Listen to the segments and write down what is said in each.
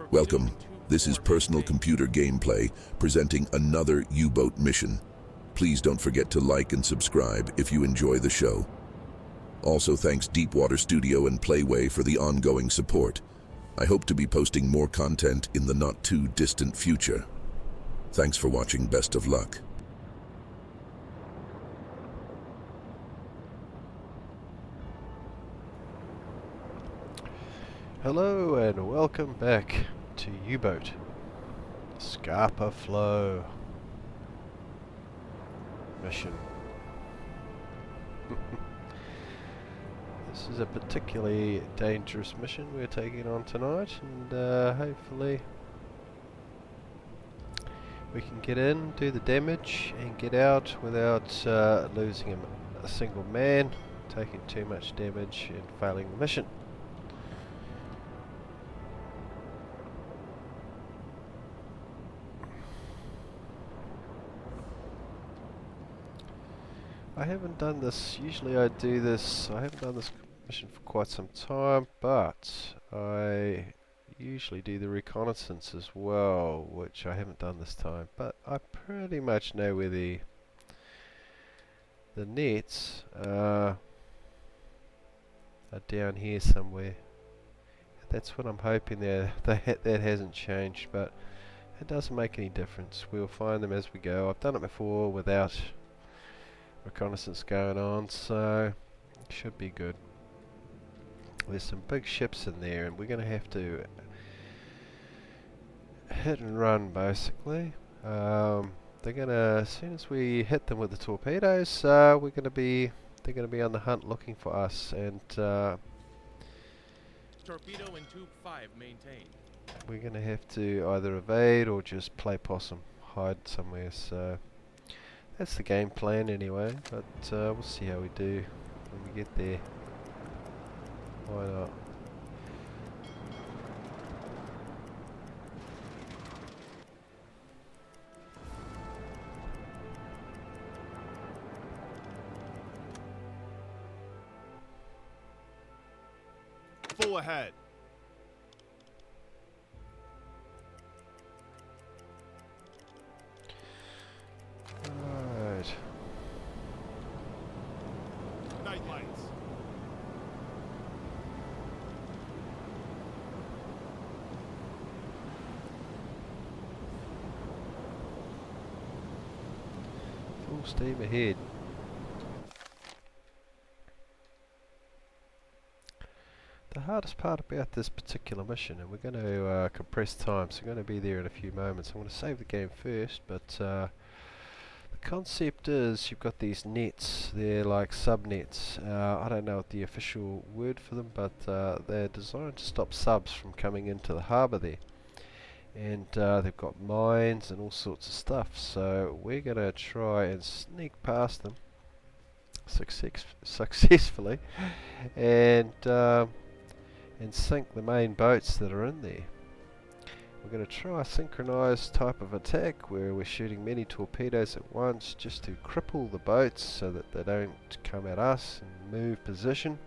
Welcome. This is Personal Computer Gameplay, presenting another U-boat mission. Please don't forget to like and subscribe if you enjoy the show. Also thanks Deepwater Studio and Playway for the ongoing support. I hope to be posting more content in the not-too-distant future. Thanks for watching. Best of luck. Hello and welcome back to U-boat Scapa Flow mission. This is a particularly dangerous mission we're taking on tonight, and hopefully we can get in, do the damage and get out without losing a single man, taking too much damage and failing the mission. I haven't done this, usually I do this, I haven't done this mission for quite some time, but I usually do the reconnaissance as well, which I haven't done this time, but I pretty much know where the nets are down here somewhere. That's what I'm hoping that hasn't changed, but it doesn't make any difference. We'll find them as we go. I've done it before without reconnaissance going on, so it should be good. There's some big ships in there and we're going to have to hit and run basically. They're going to, as soon as we hit them with the torpedoes, they're going to be on the hunt looking for us, and torpedo and tube 5 maintained. We're going to have to either evade or just play possum, hide somewhere. So that's the game plan anyway, but we'll see how we do when we get there. Why not? Full ahead. Right. Night lights. Full steam ahead. The hardest part about this particular mission, and we're going to compress time, so we're going to be there in a few moments. I'm going to save the game first, but the concept is you've got these nets, they're like subnets. I don't know what the official word for them, but they're designed to stop subs from coming into the harbour there. And they've got mines and all sorts of stuff, so we're going to try and sneak past them successfully and sink the main boats that are in there. We're going to try a synchronized type of attack where we're shooting many torpedoes at once just to cripple the boats so that they don't come at us and move position.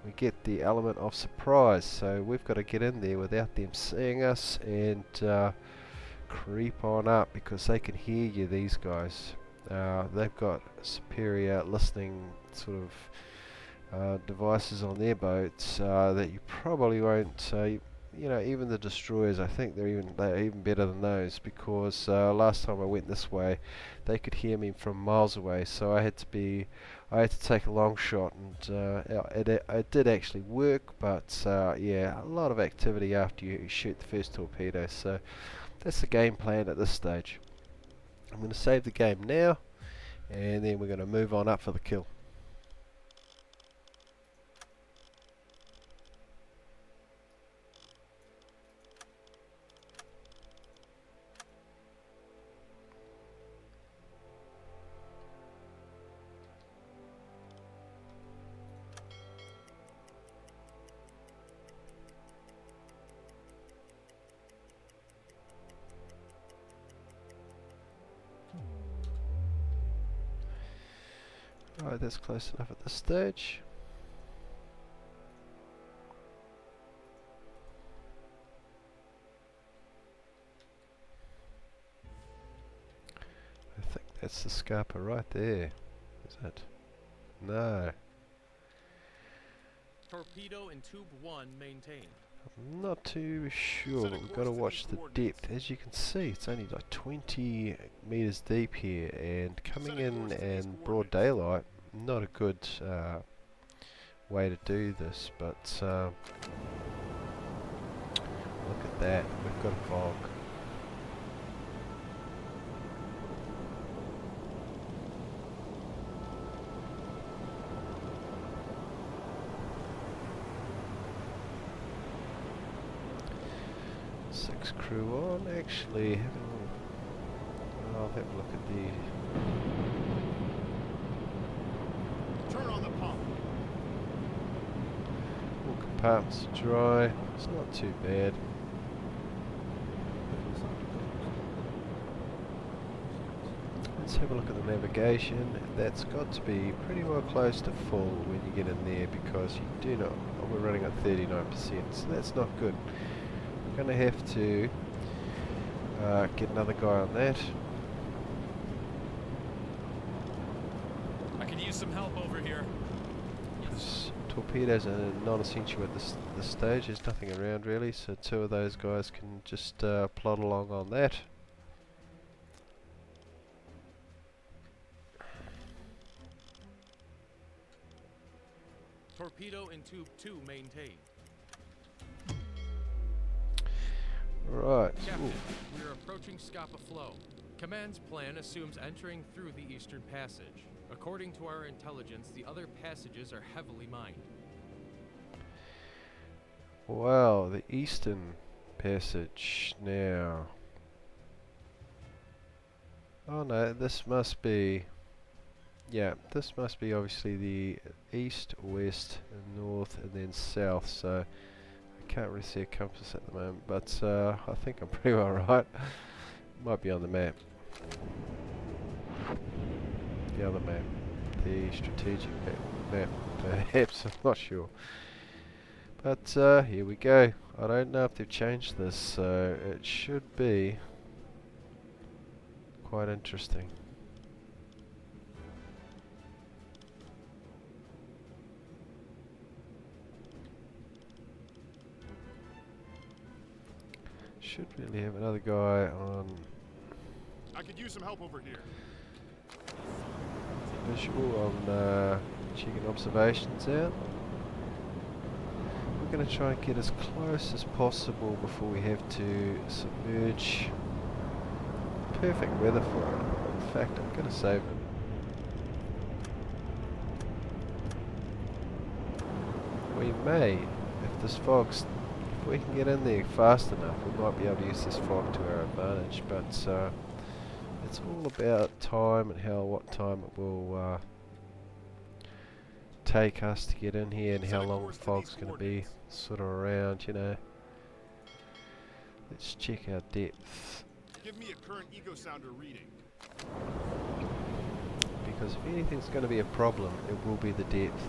We get the element of surprise, so we've got to get in there without them seeing us and creep on up, because they can hear you, these guys. They've got superior listening sort of devices on their boats that you probably won't. You know, even the destroyers, I think they're even better than those, because last time I went this way, they could hear me from miles away. So I had to take a long shot, and it did actually work. But yeah, a lot of activity after you shoot the first torpedo. So that's the game plan at this stage. I'm going to save the game now, and then we're going to move on up for the kill. Alright, that's close enough at this stage. That's the Scapa right there. Is it? No. Torpedo in tube 1 maintained. I'm not too sure, but we've got to watch the depth. As you can see, it's only like 20 meters deep here, and coming in and broad daylight, not a good way to do this, but look at that, we've got a fog. Six crew on, actually, I'll have a look at the... Turn on the pump. All compartments are dry, it's not too bad. Let's have a look at the navigation. That's got to be pretty well close to full when you get in there, because you do not... Oh, we're running at 39%, so that's not good. We're going to have to get another guy on that. I could use some help over here. Because torpedoes are non-essential at this stage. There's nothing around really, so two of those guys can just plod along on that. Torpedo in tube 2 maintained. Right. Captain, Ooh. we are approaching Scapa flow. Command's plan assumes entering through the eastern passage. According to our intelligence, the other passages are heavily mined. Wow, the eastern passage now. Oh no, this must be... Yeah, this must be obviously the east, west, and north, and then south, so I can't really see a compass at the moment, but I think I'm pretty well right. Might be on the map. The other map. The strategic map, perhaps, I'm not sure. But here we go. I don't know if they've changed this, so it should be quite interesting. Should really have another guy on I could use some help over here. visual on checking observations out. We're going to try and get as close as possible before we have to submerge. Perfect weather for it. In fact, I'm going to save it. We may, if this fog's, if we can get in there fast enough, we might be able to use this fog to our advantage, but it's all about time and what time it will take us to get in here, and how long the fog's going to be sort of around, you know. Let's check our depth, Give me a current eco sounder reading. because if anything's going to be a problem, it will be the depth.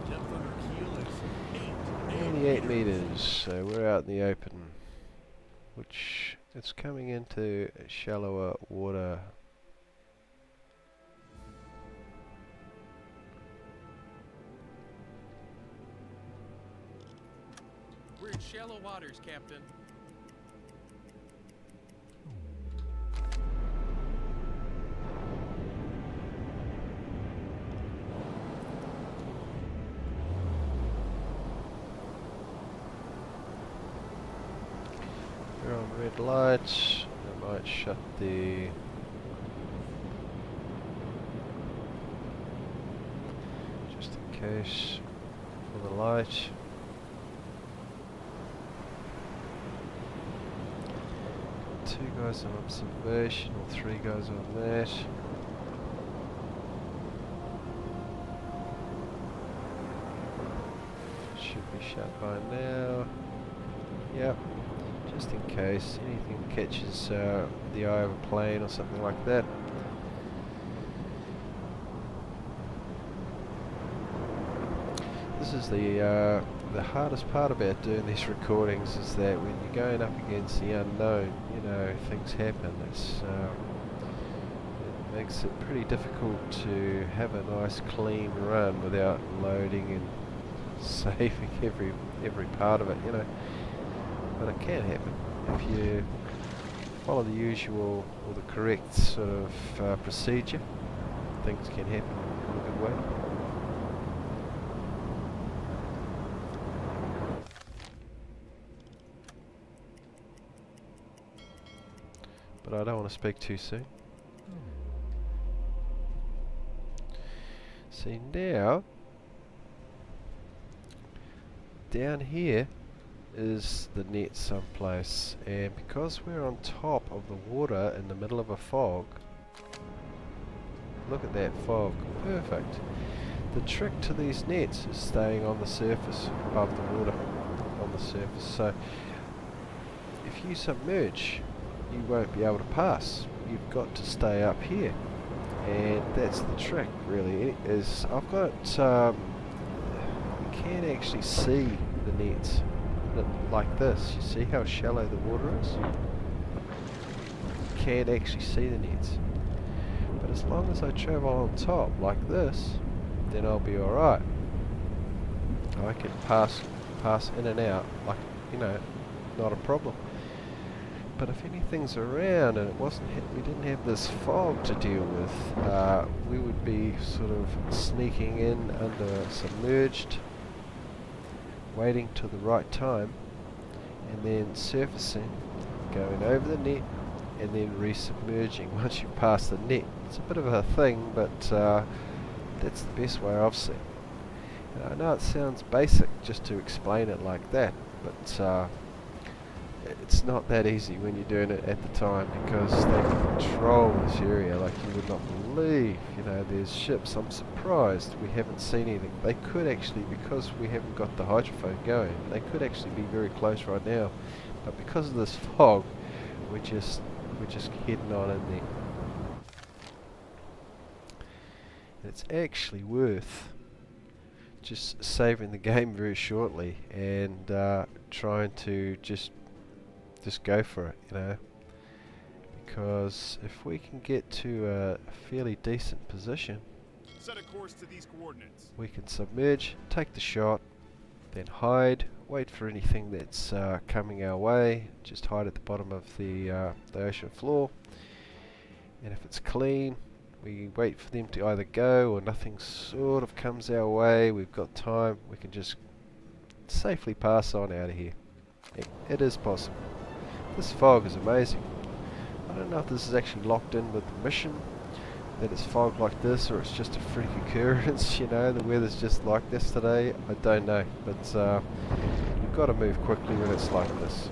Depth under keel is 88 meters, so we're out in the open, which it's coming into shallower water. We're in shallow waters, Captain. We're on red light. I might shut the just in case for the light. Got 2 guys on observation, or 3 guys on that. Should be shut by now. Yep. Just in case anything catches the eye of a plane or something like that. This this is the hardest part about doing these recordings, is that when you're going up against the unknown, you know, things happen. It makes it pretty difficult to have a nice clean run without loading and saving every part of it, you know. But it can happen if you follow the usual or the correct sort of procedure. Things can happen in a good way. But I don't want to speak too soon. See, now down here is the net someplace, and because we're on top of the water in the middle of a fog, look at that fog, perfect. The trick to these nets is staying on the surface, above the water, on the surface. So if you submerge, you won't be able to pass. You've got to stay up here, and that's the trick really, is I've got you can actually see the nets like this. You see how shallow the water is? You can't actually see the nets. But as long as I travel on top like this, then I'll be alright. I can pass in and out, like, you know, not a problem. But if anything's around and we didn't have this fog to deal with, we would be sort of sneaking in under submerged, waiting till the right time, and then surfacing, going over the net, and then resubmerging once you pass the net. It's a bit of a thing, but that's the best way I've seen. And I know it sounds basic just to explain it like that, but it's not that easy when you're doing it at the time, because they control this area like you would not believe. You know, there's ships. I'm surprised we haven't seen anything. They could actually, because we haven't got the hydrophone going, they could actually be very close right now. But because of this fog, we're just heading on in there. It's actually worth just saving the game very shortly and trying to just go for it, you know, because if we can get to a fairly decent position, set a course to these coordinates. We can submerge, take the shot, then hide, wait for anything that's coming our way, just hide at the bottom of the ocean floor, and if it's clean, we wait for them to either go or nothing sort of comes our way, we've got time, we can just safely pass on out of here. It is possible. This fog is amazing. I don't know if this is actually locked in with the mission, that it's fog like this, or it's just a freak occurrence, you know, the weather's just like this today. I don't know, but you've got to move quickly when it's like this.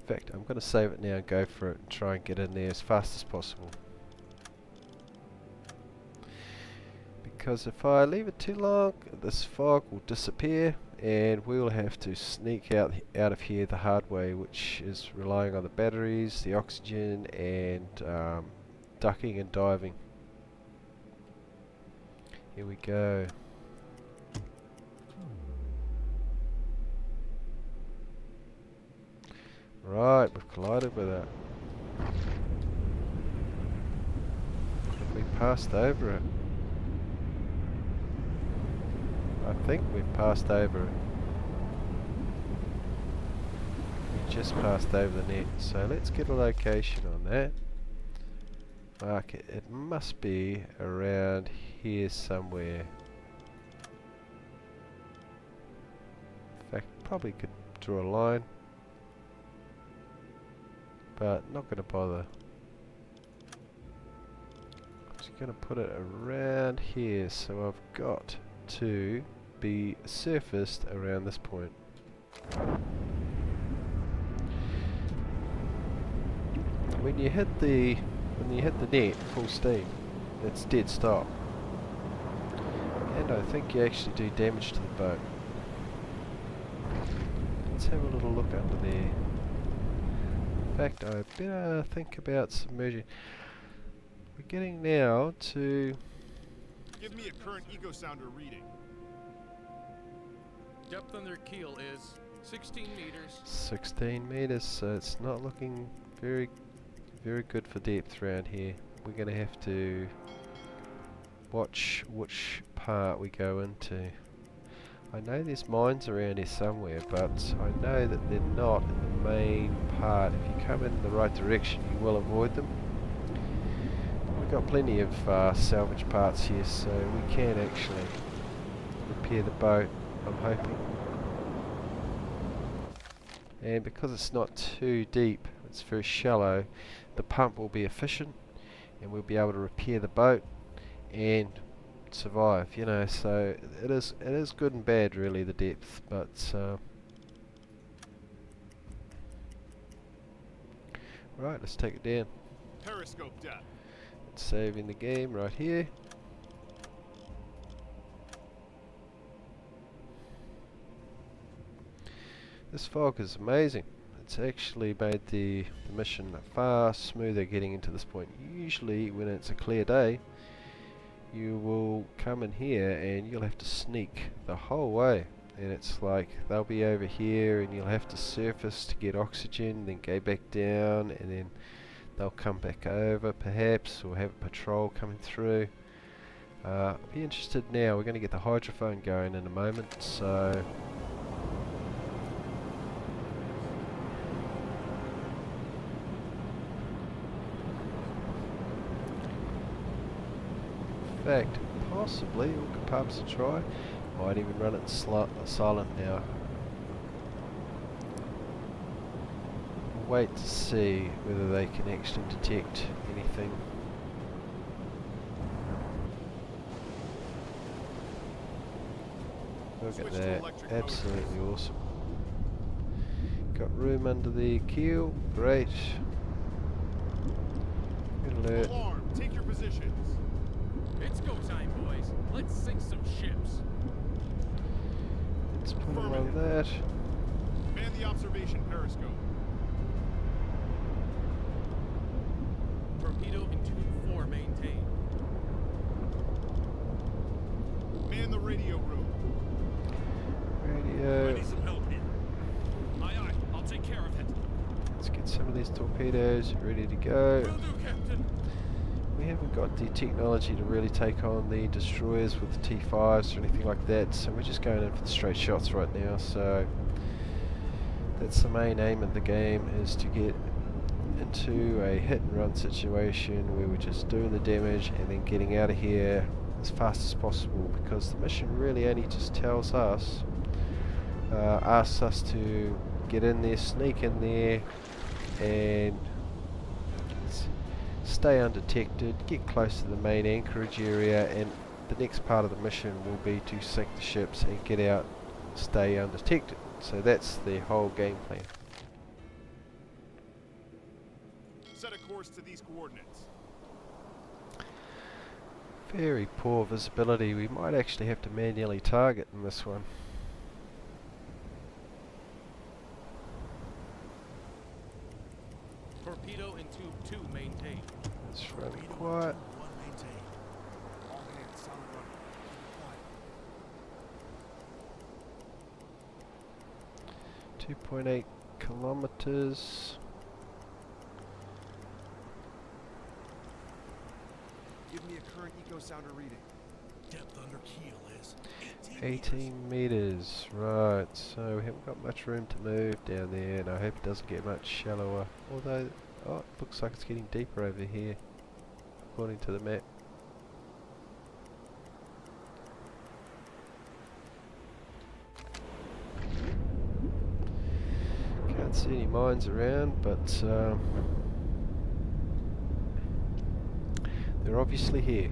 In fact, I'm going to save it now and go for it and try and get in there as fast as possible. Because if I leave it too long, this fog will disappear and we'll have to sneak out of here the hard way, which is relying on the batteries, the oxygen, and ducking and diving. Here we go. Right, we've collided with it. Have we passed over it? I think we've passed over it. We just passed over the net, so let's get a location on that. Mark it. It must be around here somewhere. In fact, probably could draw a line, but not going to bother. I'm just going to put it around here, so I've got to be surfaced around this point. When you hit the net full steam, it's dead stop, and I think you actually do damage to the boat. Let's have a little look under there. In fact, I better think about submerging. we're getting now to Give me a current eco sounder reading. Depth on their keel is 16 meters. 16 meters, so it's not looking very good for depth around here. We're going to have to watch which part we go into. I know there's mines around here somewhere, but I know that they're not in the main part. If you come in the right direction, you will avoid them. We've got plenty of salvage parts here, so we can actually repair the boat, I'm hoping. And because it's not too deep, it's very shallow, the pump will be efficient and we'll be able to repair the boat and survive, you know. So it is good and bad really, the depth, but right, let's take it down. Periscope depth. It's saving the game right here. This fog is amazing. It's actually made the mission far smoother getting into this point. Usually when it's a clear day, you will come in here and you'll have to sneak the whole way, and it's like they'll be over here and you'll have to surface to get oxygen, then go back down, and then they'll come back over perhaps, or have a patrol coming through. I'll be interested now. We're going to get the hydrophone going in a moment, so in fact, possibly we could perhaps try. Might even run it silent now. We'll wait to see whether they can actually detect anything. Look at that, absolutely awesome. Got room under the keel, great. Good alert. Alarm, take your positions. It's go time, boys. Let's sink some ships. Let's put them on that. Man the observation periscope. Torpedo in tube 4 maintained. Man the radio room. Radio. I need some help here. Aye, aye, I'll take care of it. Let's get some of these torpedoes ready to go. Will do, Captain. We haven't got the technology to really take on the destroyers with the T5s or anything like that, so we're just going in for the straight shots right now. So that's the main aim of the game, is to get into a hit and run situation where we're just doing the damage and then getting out of here as fast as possible, because the mission really only just tells us, asks us to get in there, sneak in there, and stay undetected, get close to the main anchorage area, and the next part of the mission will be to sink the ships and get out, stay undetected. So that's the whole game plan. Set a course to these coordinates. Very poor visibility. We might actually have to manually target in this one. Torpedo in tube 2 maintained. Let's run quiet. 2.8 kilometers. Give me a current eco sounder reading. Depth under keel is 18 meters. Right, so we haven't got much room to move down there, and I hope it doesn't get much shallower. Although, oh, it looks like it's getting deeper over here, according to the map. Can't see any mines around, but they're obviously here.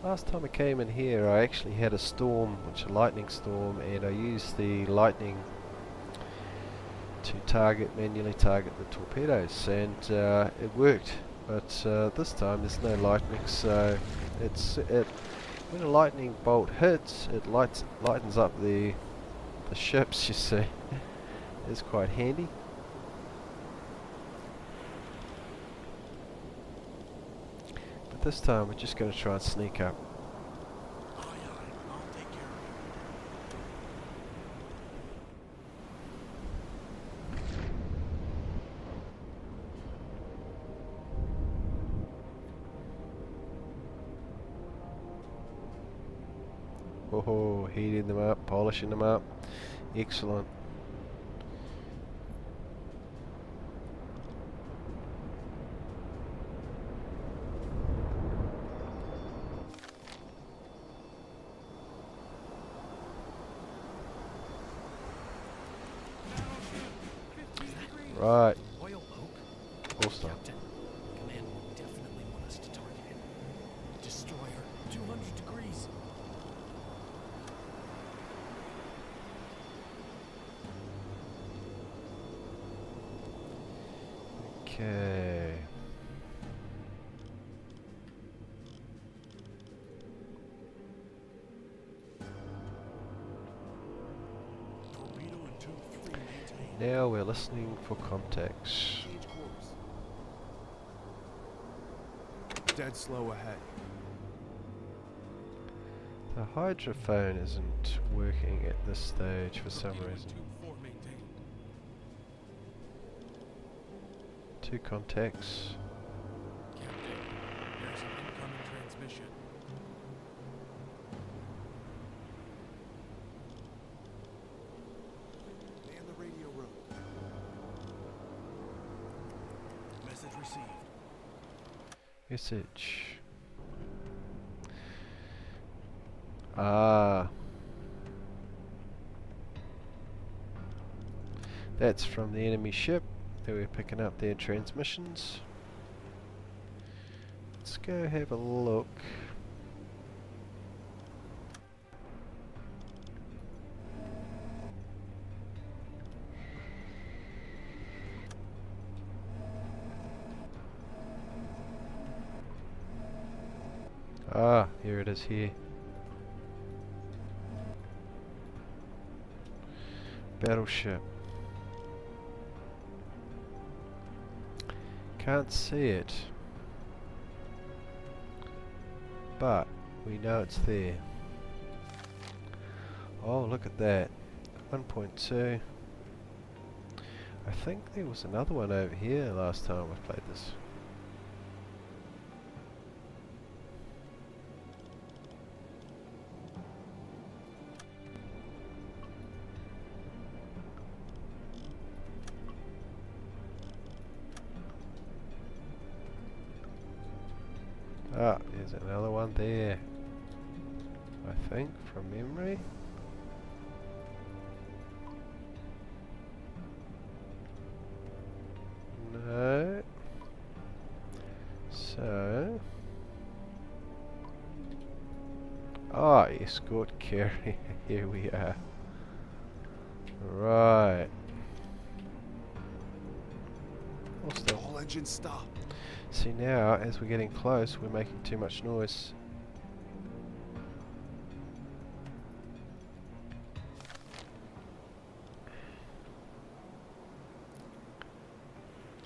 Last time I came in here, I actually had a storm, a lightning storm, and I used the lightning to manually target the torpedoes, and it worked. But this time there's no lightning, so When a lightning bolt hits, it lightens up the ships, you see. It's quite handy. But this time we're just going to try and sneak up. Aye, aye. I'll take care of Oh, heating them up, polishing them up. Excellent. Right. Oil oak? All stop. Captain, Command will definitely want us to target it. Destroyer, 200 degrees. Okay. torpedo and 2-3 maintain. Now we're listening for contacts. Change course. Dead slow ahead. The hydrophone isn't working at this stage for some Torpedo and reason. 2-4 maintained. 2 contacts. Captain, there's an incoming transmission. Man the radio room. Message received. Message. Ah. That's from the enemy ship. That we're picking up their transmissions. Let's go have a look. Ah, here it is here. Battleship. Can't see it, but we know it's there. Oh, look at that. 1.2. I think there was another one over here last time I played this. Ah, there's another one there. I think, from memory. No. So. Ah, escort carrier. Here we are. Right. What's that? All engines stop. See now, as we're getting close, we're making too much noise.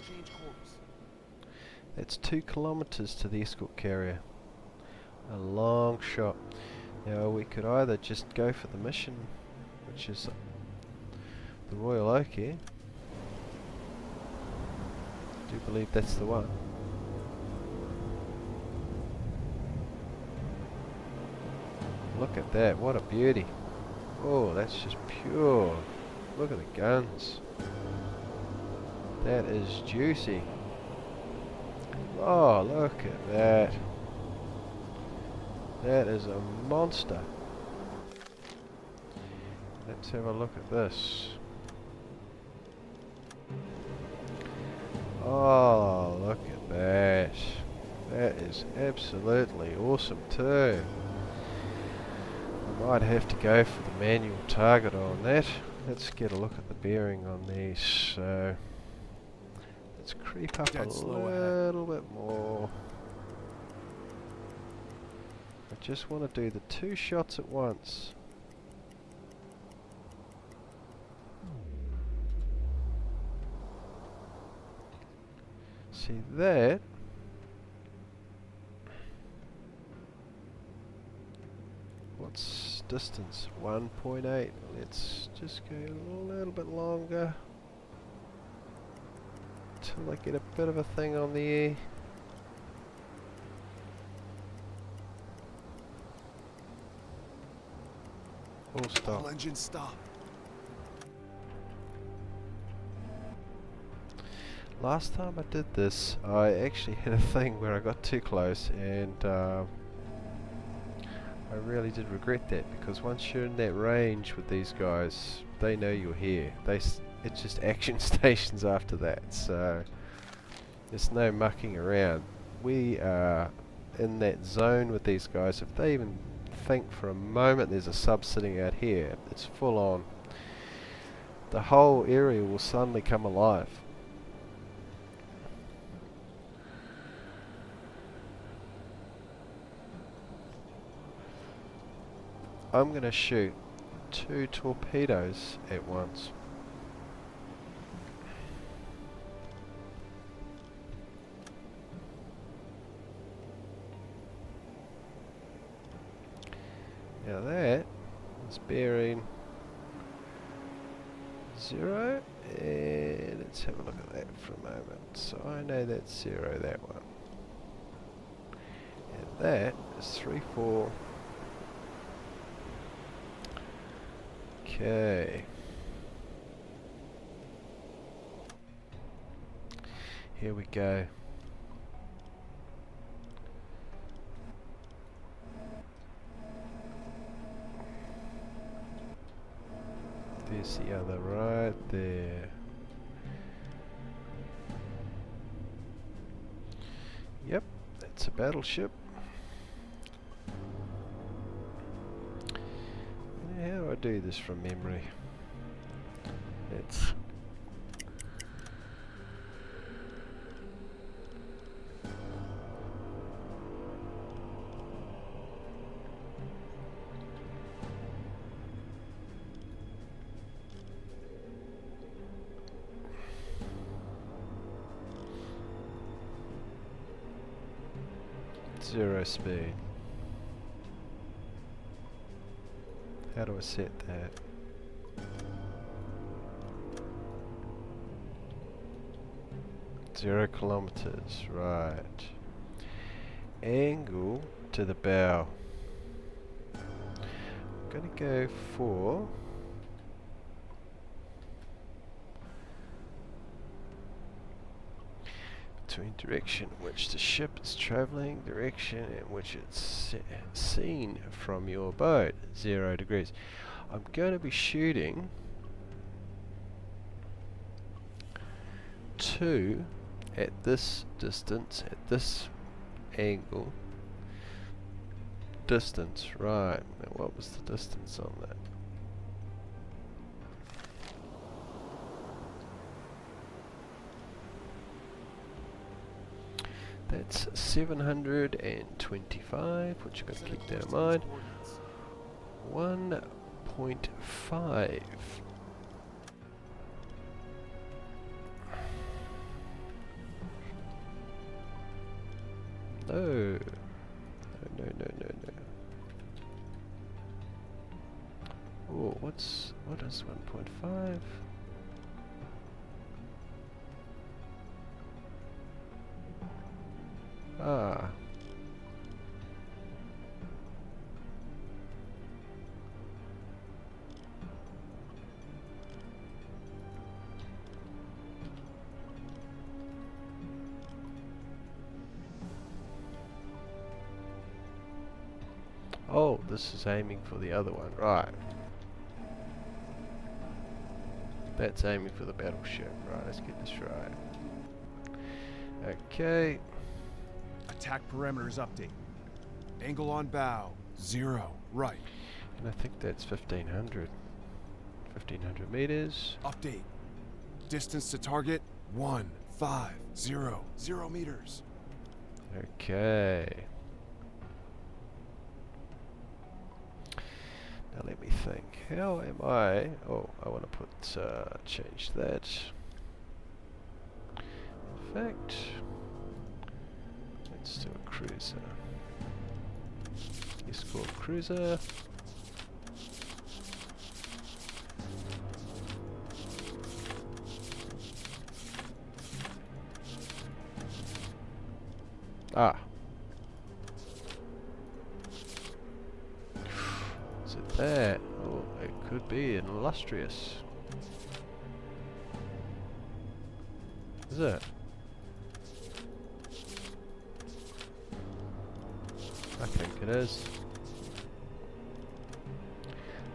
Change course. That's 2 kilometers to the escort carrier. A long shot. Now we could either just go for the mission, which is the Royal Oak here. I do believe that's the one. Look at that, what a beauty. Oh, that's just pure. Look at the guns. That is juicy. Oh, look at that. That is a monster. Let's have a look at this. Oh, look at that. That is absolutely awesome too. I might have to go for the manual target on that. Let's get a look at the bearing on these. So let's creep up a Dead slow ahead. little bit more. I just want to do the 2 shots at once. See that? What's distance? 1.8. Let's just go a little bit longer till I get a bit of a thing on the air. Full stop. All engines stop. Last time I did this, I actually had a thing where I got too close, and I really did regret that, because once you're in that range with these guys, they know you're here. It's just action stations after that, so there's no mucking around. We are in that zone with these guys. If they even think for a moment there's a sub sitting out here, it's full on. The whole area will suddenly come alive. I'm going to shoot 2 torpedoes at once. Now that is bearing 0, and let's have a look at that for a moment. So I know that's 0, that one. And that is 3-4. Okay. Here we go. There's the other right there. Yep, that's a battleship. How do I do this from memory? It's zero speed. How do I set that? Zero kilometers, right. Angle to the bow. I'm gonna go for between direction in which the ship is travelling, direction in which it's seen from your boat, 0 degrees. I'm going to be shooting 2 at this distance, at this angle. Distance, right. Now what was the distance on that? That's 725, which you've got to keep that in mind. 1.5. No. No. Oh, what is 1.5? Ah. Oh, this is aiming for the other one, right. That's aiming for the battleship, right, let's get this right. Okay. Attack parameters update. Angle on bow, 0, right. And I think that's 1500. 1500 meters. Update. Distance to target, 150 meters. Okay. Now let me think. How am I? Oh, I want to put change that. In fact, let's do a cruiser. Escort cruiser. Ah. Is it that? Oh, it could be an illustrious. Is it? I think it is.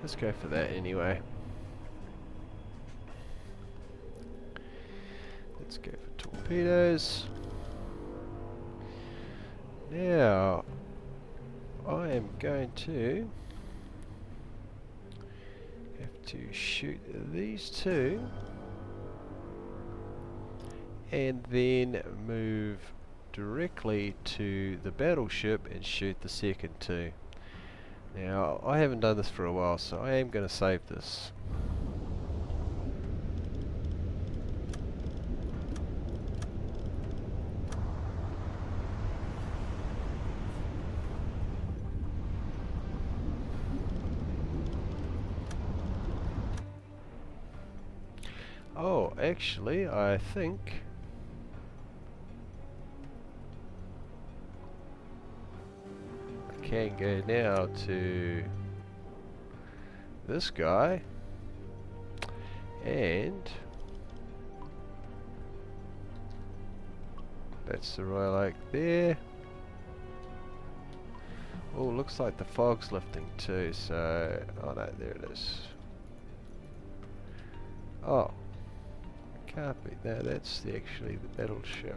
Let's go for that anyway. Let's go for torpedoes. Now, I am going to have to shoot these two and then move directly to the battleship and shoot the second two. Now, I haven't done this for a while, so I am going to save this. Oh, actually, I think I can go now to this guy and that's the Royal Oak there. Oh, looks like the fog's lifting too, so oh no, there it is. Oh, can't be. No, that's actually the battleship.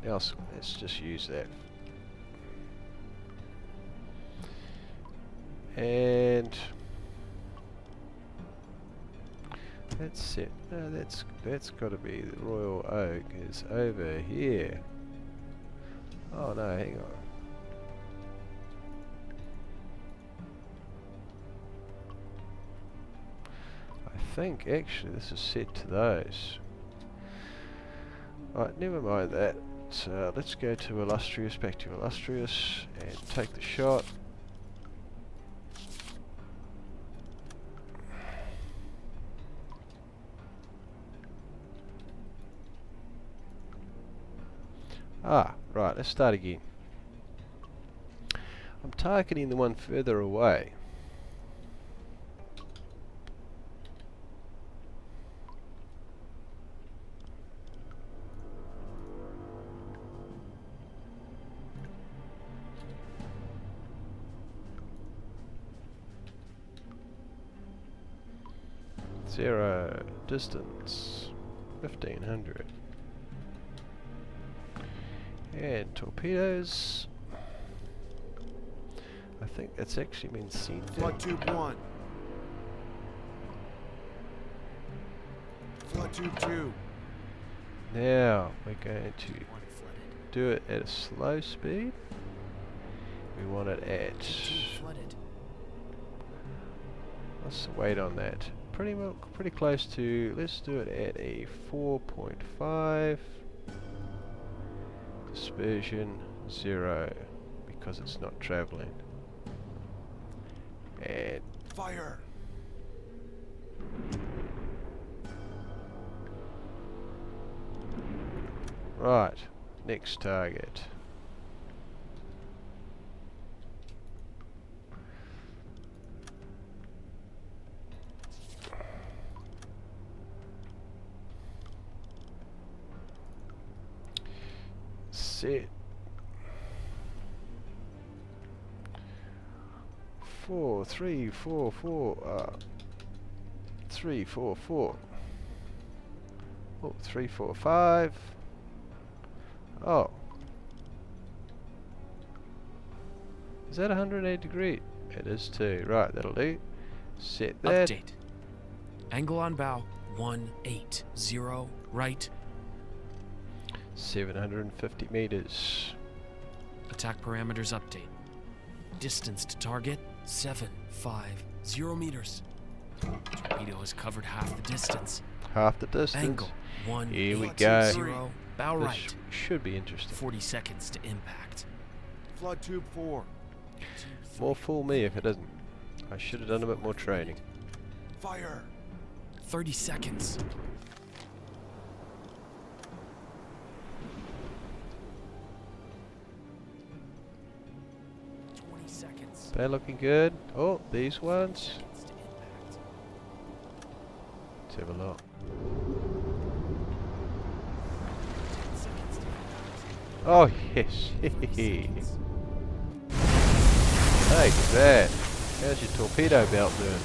Now let's just use that. And that's it. No, that's got to be the Royal Oak is over here. Oh no, hang on. I think actually this is set to those. Right, never mind that. So let's go to Illustrious, back to Illustrious, and take the shot. Ah, right, let's start again. I'm targeting the one further away. Zero distance 1500 and torpedoes. I think that's actually means seen. Flood tube 1. Flood tube 2. Now we're going to do it at a slow speed. We want it at. What's the weight on that? Pretty close to. Let's do it at a 4.5. Dispersion 0 because it's not traveling. And fire. Right, next target. Set 4 3 4 4 3 4 4 oh 3 4 5 oh is that 108 degree? It is too. Right, that'll do. Set that. Update. Angle on bow 180 right. 750 meters. Attack parameters update. Distance to target 750 meters. Torpedo has covered half the distance. Half the distance. Angle 1. Here we go. 0. Bow This right. should be interesting. 40 seconds to impact. Flood tube 4. More fool me if it isn't. I should have done a bit more training. Fire. 30 seconds. Seconds. They're looking good. Oh, these ones. Let's have a look. Oh, yes. Take that. How's your torpedo belt doing?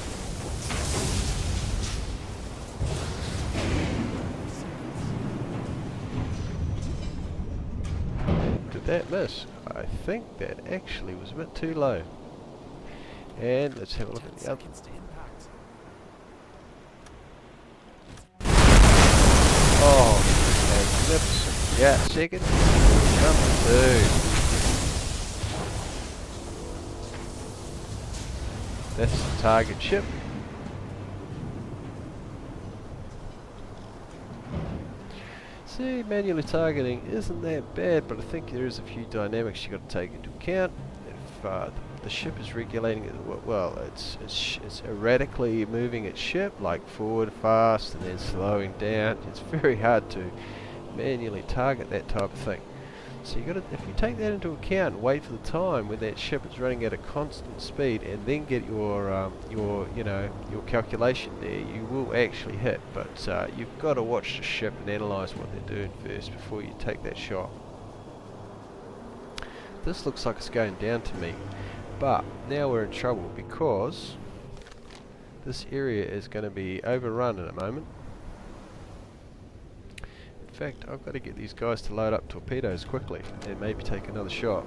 Did that miss? I think that actually was a bit too low. And let's have a look at the other. Oh, magnificent. Yeah, second. Number 2. That's the target ship. See, manually targeting isn't that bad, but I think there is a few dynamics you've got to take into account. If the ship is regulating it, well, it's erratically moving its ship, like forward fast and then slowing down. It's very hard to manually target that type of thing. So you got to, if you take that into account, and wait for the time when that ship is running at a constant speed, and then get your calculation there, you will actually hit. But you've got to watch the ship and analyse what they're doing first before you take that shot. This looks like it's going down to me, but now we're in trouble because this area is going to be overrun in a moment. In fact, I've got to get these guys to load up torpedoes quickly and maybe take another shot.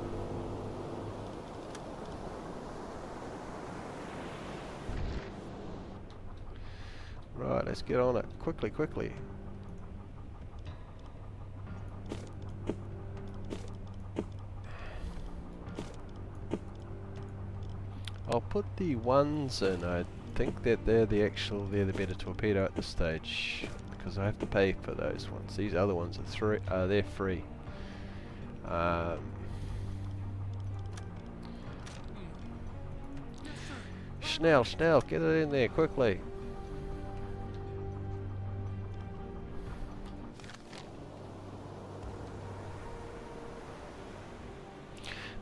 Right, let's get on it. Quickly, quickly. I'll put the ones in. I think that they're the better torpedo at this stage, because I have to pay for those ones. These other ones are they're free. Schnell, get it in there quickly.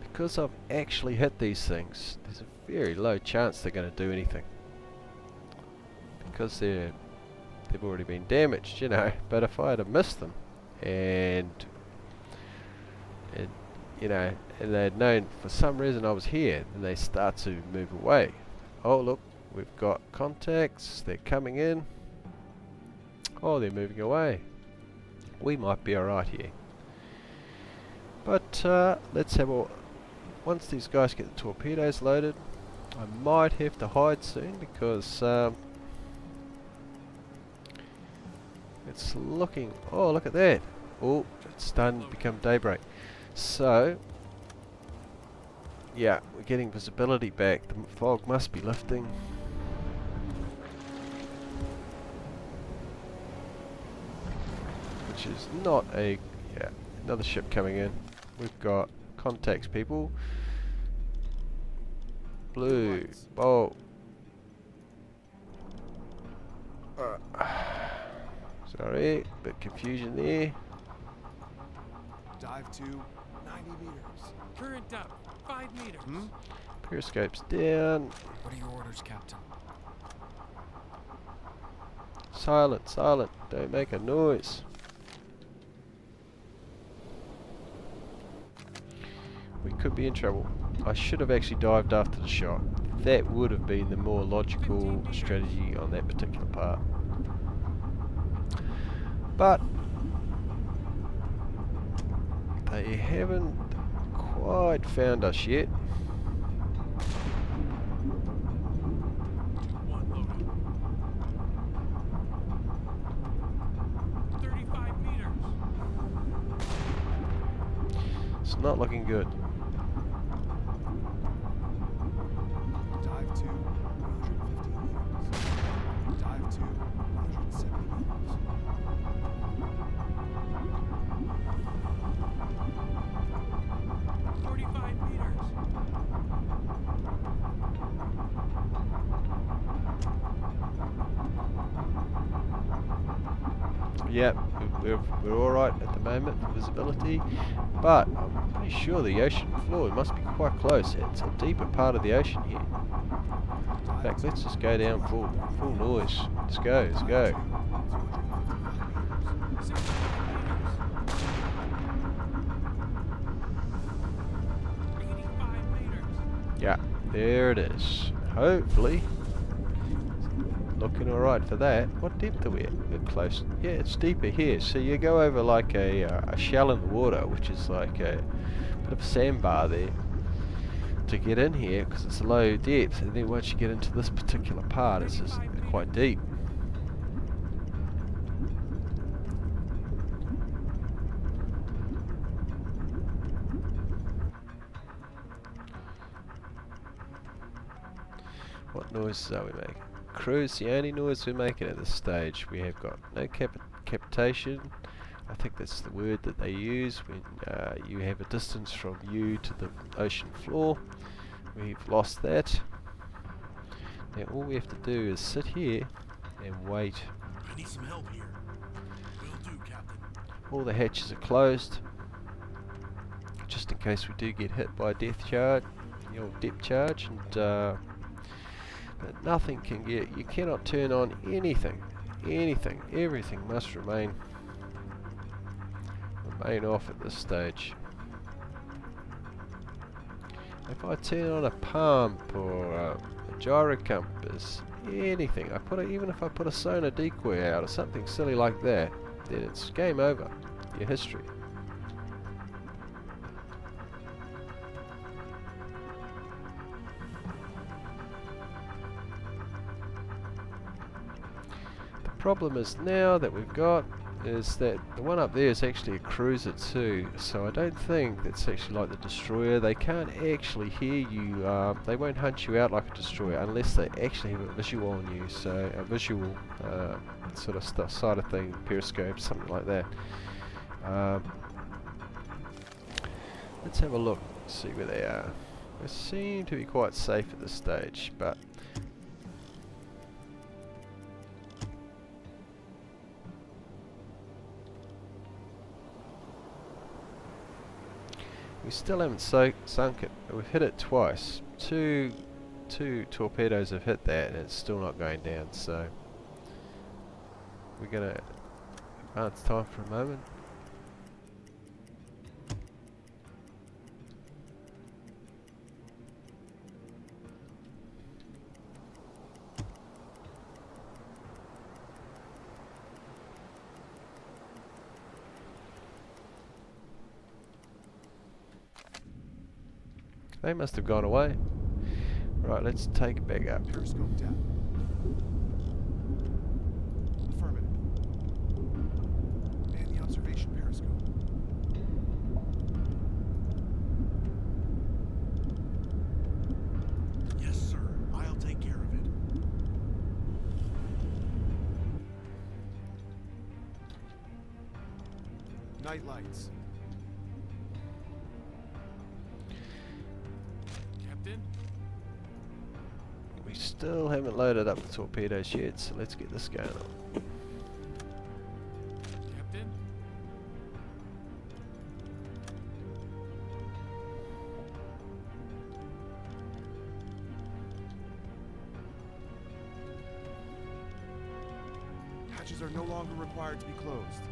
Because I've actually hit these things, there's a very low chance they're going to do anything, because they've already been damaged, you know. But if I had have missed them, and they'd known for some reason I was here, then they start to move away. Oh look, we've got contacts, they're coming in. Oh, they're moving away. We might be alright here. But let's have a... Once these guys get the torpedoes loaded, I might have to hide soon, because it's looking... Oh, look at that. Oh, it's starting to become daybreak. So, yeah, we're getting visibility back. The fog must be lifting. Which is not a... Yeah, another ship coming in. We've got contacts, people. Blue. Oh. Sorry, bit confusion there. Dive to 90 meters. Current up, 5 meters. Periscope's down. What are your orders, Captain? Silent, silent. Don't make a noise. We could be in trouble. I should have actually dived after the shot. That would have been the more logical strategy on that particular part. But they haven't quite found us yet. One loaded. 35 meters. It's not looking good. Yep, we're alright at the moment for visibility, but I'm pretty sure the ocean floor must be quite close. It's a deeper part of the ocean here. In fact, let's just go down full noise. Let's go, let's go. Yeah, there it is. Hopefully. Looking alright for that. What depth are we at? We're close. Yeah, it's deeper here. So you go over like a shell in the water, which is like a bit of a sandbar there, to get in here, because it's a low depth. And then once you get into this particular part, it's just quite deep. What noises are we making? Cruise, the only noise we're making at this stage. We have got no capitation. I think that's the word that they use when you have a distance from you to the ocean floor. We've lost that. Now all we have to do is sit here and wait. I need some help here. Will do, Captain. All the hatches are closed, just in case we do get hit by a depth charge, the old depth charge, and but nothing can get, you cannot turn on anything, everything must remain off at this stage. If I turn on a pump or a gyro compass, anything, even if I put a sonar decoy out or something silly like that, then it's game over, your history. The problem is now that we've got is that the one up there is actually a cruiser too, so I don't think that's actually like the destroyer. They can't actually hear you, they won't hunt you out like a destroyer unless they actually have a visual on you, so a visual sort of side of thing, periscope, something like that. Let's have a look, see where they are. They seem to be quite safe at this stage, but we still haven't sunk it. We've hit it twice. Two torpedoes have hit that and it's still not going down, so we're going to advance time for a moment. They must have gone away. Right, let's take it back up. Periscope down. Affirmative. And the observation periscope. Yes, sir. I'll take care of it. Night lights. We still haven't loaded up the torpedoes yet, so let's get this going on. Captain? Hatches are no longer required to be closed.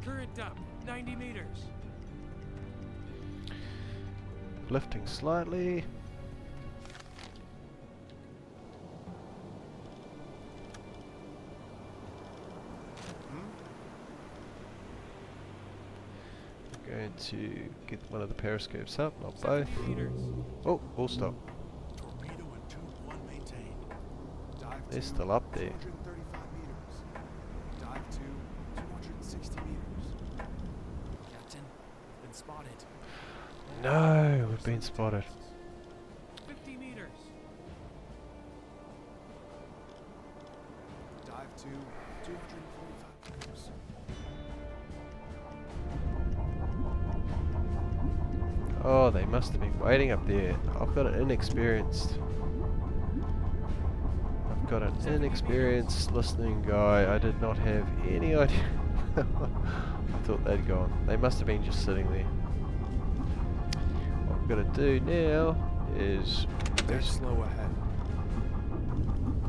Current up, 90 meters. Lifting slightly. I'm going to get one of the periscopes up, not both. 70 meters. Oh, full stop. Torpedo and tube 1 maintained. Dive They're 2, still up there. 235 meters. Dive 2, 260 meters. Captain, been spotted. No, we've been spotted. 50 meters. Dive 2, 245 meters. Oh, they must have been waiting up there. I've got an inexperienced got an inexperienced listening guy. I did not have any idea. I thought they'd gone. They must have been just sitting there. What we've got to do now is... They're slow ahead.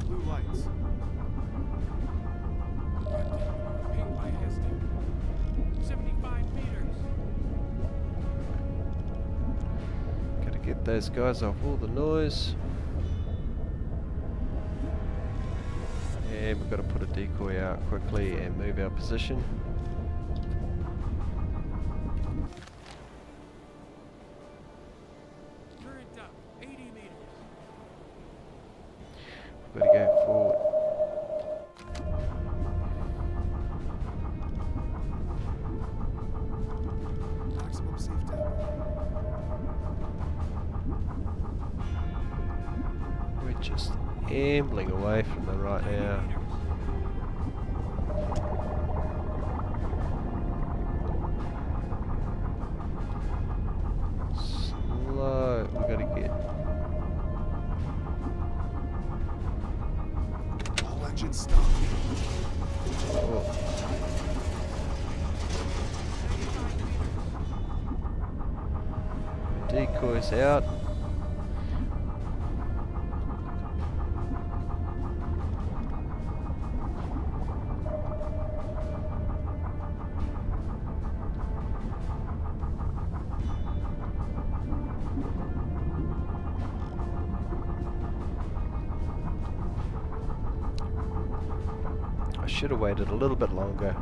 Blue lights. Ping by Heston. 75 meters. got to get those guys off all the noise. And we've got to put a decoy out quickly and move our position. Current up. 80 meters. We've got to go forward. Maximum safe depth. We're just ambling away from them right now. Slow. We've got to get... All engines stop. Oh. Decoys out. I should have waited a little bit longer.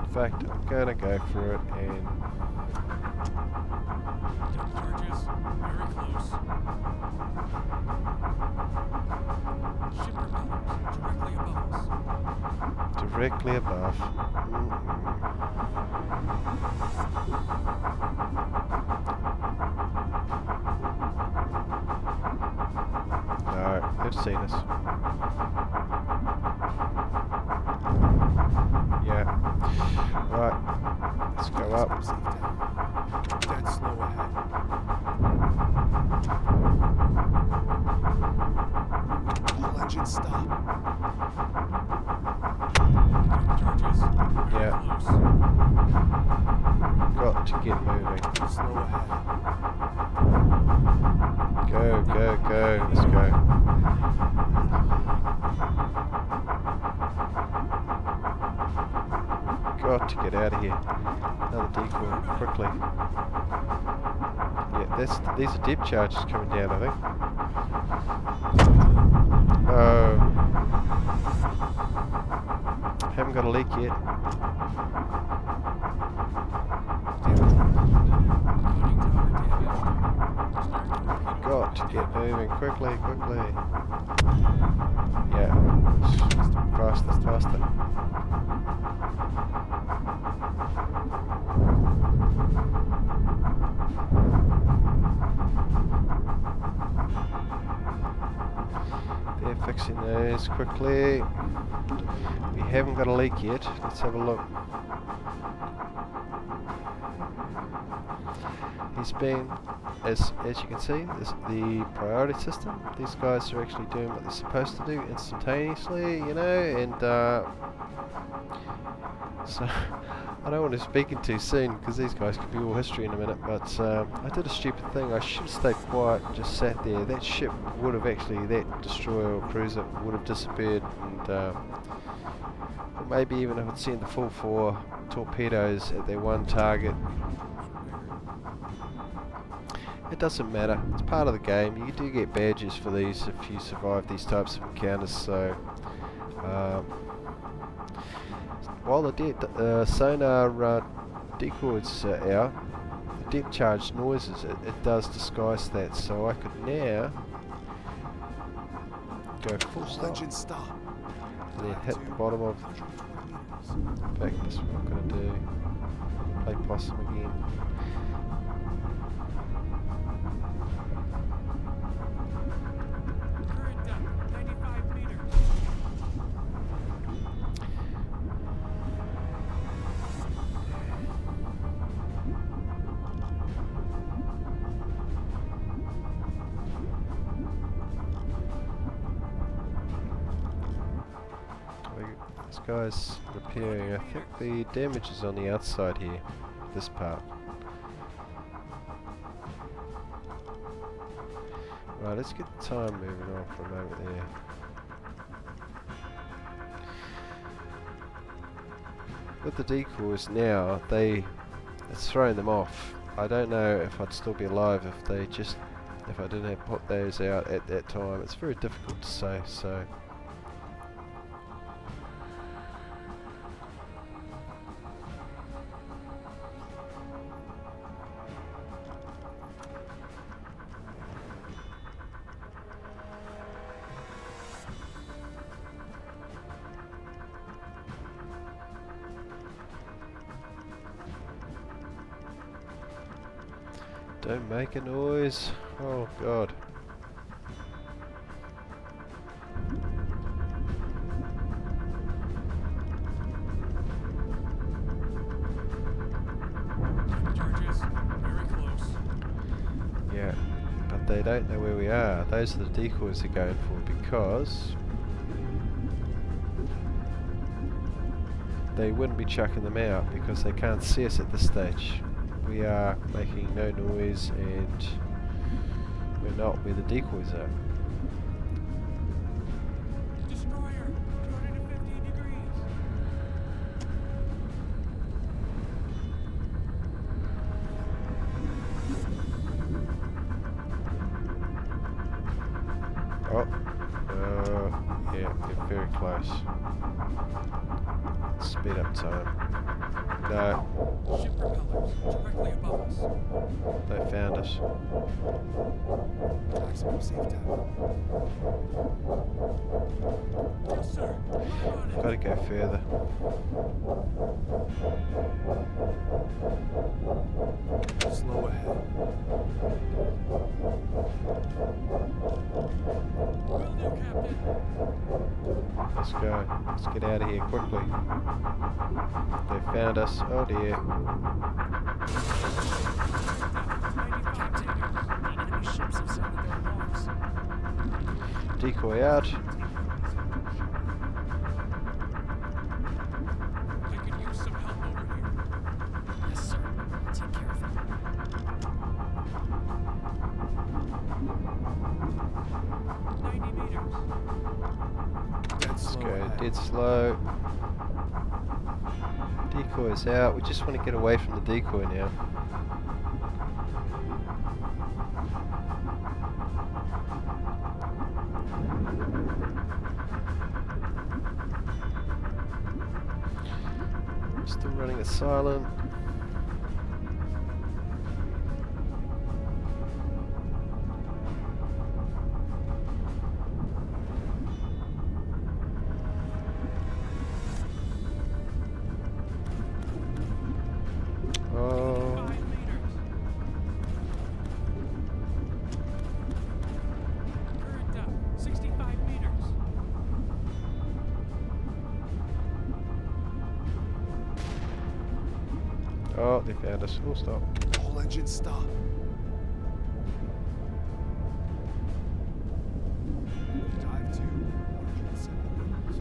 In fact, I'm gonna go for it and Charges. Very close. Ship propellers directly above us. directly above. No, they've seen us. Yeah. Right. Let's go up. Maximum safe depth. Dead slow ahead. All engines stop. Charges. Very Yeah. close. Got to get moving. Slow ahead. Go, go, go. Let's go. Got to get out of here. Another decoy, quickly. Yeah, these are depth charges coming down, I think. Haven't got a leak yet. Got to get moving quickly, quickly. Yeah. Faster, faster. They're fixing those quickly. We haven't got a leak yet. Let's have a look. He's been, as you can see, this the priority system. These guys are actually doing what they're supposed to do instantaneously, you know, and so I don't want to speak in too soon because these guys could be all history in a minute, but I did a stupid thing. I should have stayed quiet and just sat there. That ship would have actually, that destroyer or cruiser would have disappeared, and or maybe even if I'd seen the full 4 torpedoes at their one target. It doesn't matter, it's part of the game. You do get badges for these if you survive these types of encounters, so while the sonar decoys are out, the depth charge noises, it does disguise that, so I could now go full All stop engines stop. and then hit the bottom of... In fact, this is what I'm going to do. Play possum again. Current depth. 95 meters. This guy's repairing. I think the damage is on the outside here, this part. Right, let's get the time moving on for a moment there. With the decoys now, it's throwing them off. I don't know if I'd still be alive if I didn't have put those out at that time. It's very difficult to say, so. Don't make a noise. Oh god. Charges. Very close. Yeah, but they don't know where we are. Those are the decoys they're going for because they wouldn't be chucking them out because they can't see us at this stage. We are making no noise and we're not where the decoys are. Destroyer. 215 degrees. Oh, yeah, they're very close. Speed up time. No, Ship propellers directly above us. they found us. Maximum safe time. Yes, sir. Right on it. Gotta go further. Slow ahead. Will do, Captain. Let's go. Let's get out of here quickly. They found us. Oh dear. Captain, the enemy ships have sounded their alarms. Decoy out. I could use some help over here. Yes, sir. I'll take care of it. 90 meters. Let's go dead slow. Decoy's out. We just want to get away from the decoy now. Still running it silent. Oh, 5 meters. Current up. 65 meters. oh, they found us. Oh, stop. All engines stop. Dive to 170 meters.